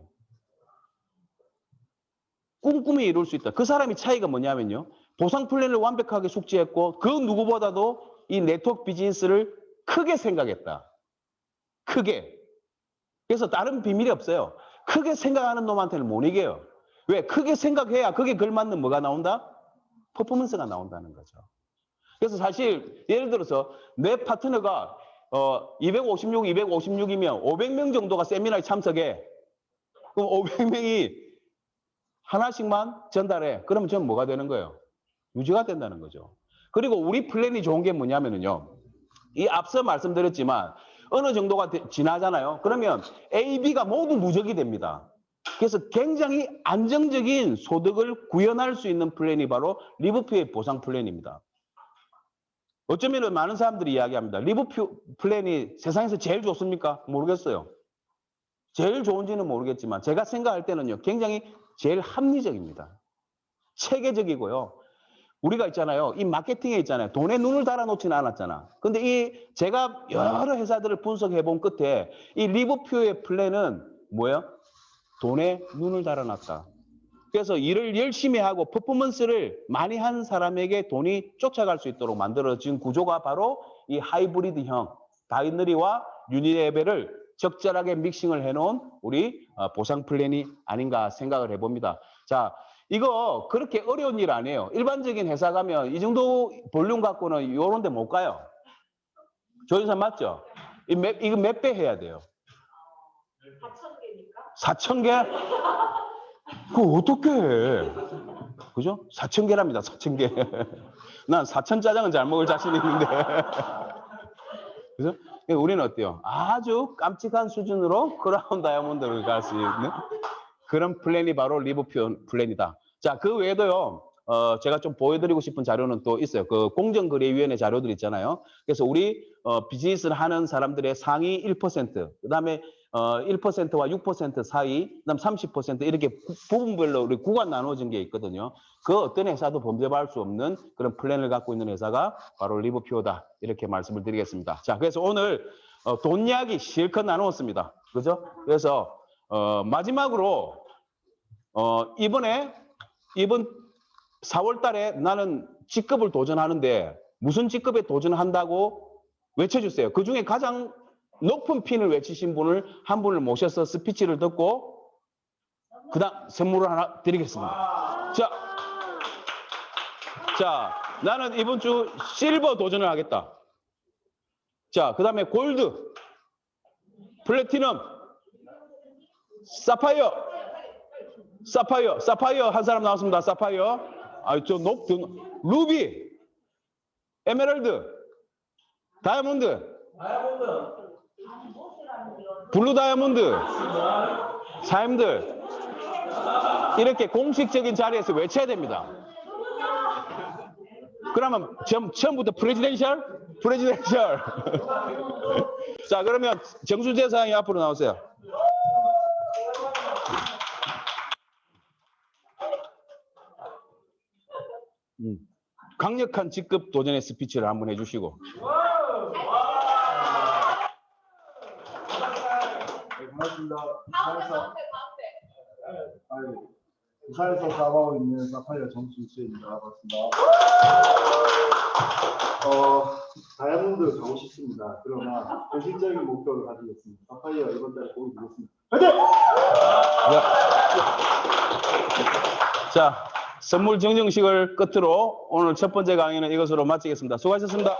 꿈꾸면 이룰 수 있다. 그 사람이 차이가 뭐냐면요. 보상 플랜을 완벽하게 숙지했고 그 누구보다도 이 네트워크 비즈니스를 크게 생각했다. 크게. 그래서 다른 비밀이 없어요. 크게 생각하는 놈한테는 못 이겨요. 왜? 크게 생각해야 거기에 걸맞는 뭐가 나온다? 퍼포먼스가 나온다는 거죠. 그래서 사실 예를 들어서 내 파트너가 256이면 500명 정도가 세미나에 참석해. 그럼 500명이 하나씩만 전달해. 그러면 저는 뭐가 되는 거예요? 유지가 된다는 거죠. 그리고 우리 플랜이 좋은 게 뭐냐면요. 이 앞서 말씀드렸지만 어느 정도가 지나잖아요. 그러면 A, B가 모두 누적이 됩니다. 그래서 굉장히 안정적인 소득을 구현할 수 있는 플랜이 바로 리브표의 보상 플랜입니다. 어쩌면 많은 사람들이 이야기합니다. 리브표 플랜이 세상에서 제일 좋습니까? 모르겠어요. 제일 좋은지는 모르겠지만 제가 생각할 때는요. 굉장히 제일 합리적입니다. 체계적이고요. 우리가 있잖아요. 이 마케팅에 있잖아요. 돈에 눈을 달아놓지는 않았잖아. 근데 제가 여러 회사들을 분석해 본 끝에 이 리브표의 플랜은 뭐예요? 돈에 눈을 달아놨다. 그래서 일을 열심히 하고 퍼포먼스를 많이 한 사람에게 돈이 쫓아갈 수 있도록 만들어진 구조가 바로 이 하이브리드형 바이너리와 유니레벨을 적절하게 믹싱을 해놓은 우리 보상 플랜이 아닌가 생각을 해봅니다. 자, 이거 그렇게 어려운 일 아니에요. 일반적인 회사 가면 이 정도 볼륨 갖고는 이런 데 못 가요. 조인사 맞죠? 이거 몇 배 해야 돼요? 4,000개니까? 4,000개? 그거 어떻게 해? 그죠? 4,000개랍니다. 4,000개. 난 4,000짜장은 잘 먹을 자신이 있는데. 그죠? 우리는 어때요? 아주 깜찍한 수준으로 크라운 다이아몬드를 갈 수 있는 그런 플랜이 바로 리브 플랜이다. 자, 그 외에도요. 제가 좀 보여드리고 싶은 자료는 또 있어요. 그 공정거래위원회 자료들 있잖아요. 그래서 우리 비즈니스를 하는 사람들의 상위 1%, 그다음에 1%와 6% 사이, 그다음 30% 이렇게 부분별로 우리 구간 나눠진 게 있거든요. 그 어떤 회사도 범접할 수 없는 그런 플랜을 갖고 있는 회사가 바로 리브퓨어다. 이렇게 말씀을 드리겠습니다. 자, 그래서 오늘 돈 이야기 실컷 나누었습니다. 그죠? 그래서 마지막으로 이번 4월 달에 나는 직급을 도전하는데 무슨 직급에 도전한다고 외쳐주세요. 그 중에 가장 높은 핀을 외치신 분을 한 분을 모셔서 스피치를 듣고 그다음 선물을 하나 드리겠습니다. 자, 나는 이번 주 실버 도전을 하겠다. 자, 그다음에 골드, 플래티넘, 사파이어 한 사람 나왔습니다. 사파이어. 루비, 에메랄드, 다이아몬드, 블루 다이아몬드, 사임들 이렇게 공식적인 자리에서 외쳐야 됩니다. 그러면 처음부터 프레지덴셜. 자, 그러면 정수재상이 앞으로 나오세요. 강력한 직급 도전의 스피치를 한번 해주시고. 네, 반갑습니다. 부산에서 사업하고 있는 사파이어 정수수입니다. 반갑습니다. 다이아몬드 가고 싶습니다. 그러나 현실적인 목표를 가지고 있습니다. 사파이어 이번 달에 보기 드리겠습니다. 화이팅! 자, 선물 증정식을 끝으로 오늘 첫 번째 강의는 이것으로 마치겠습니다. 수고하셨습니다.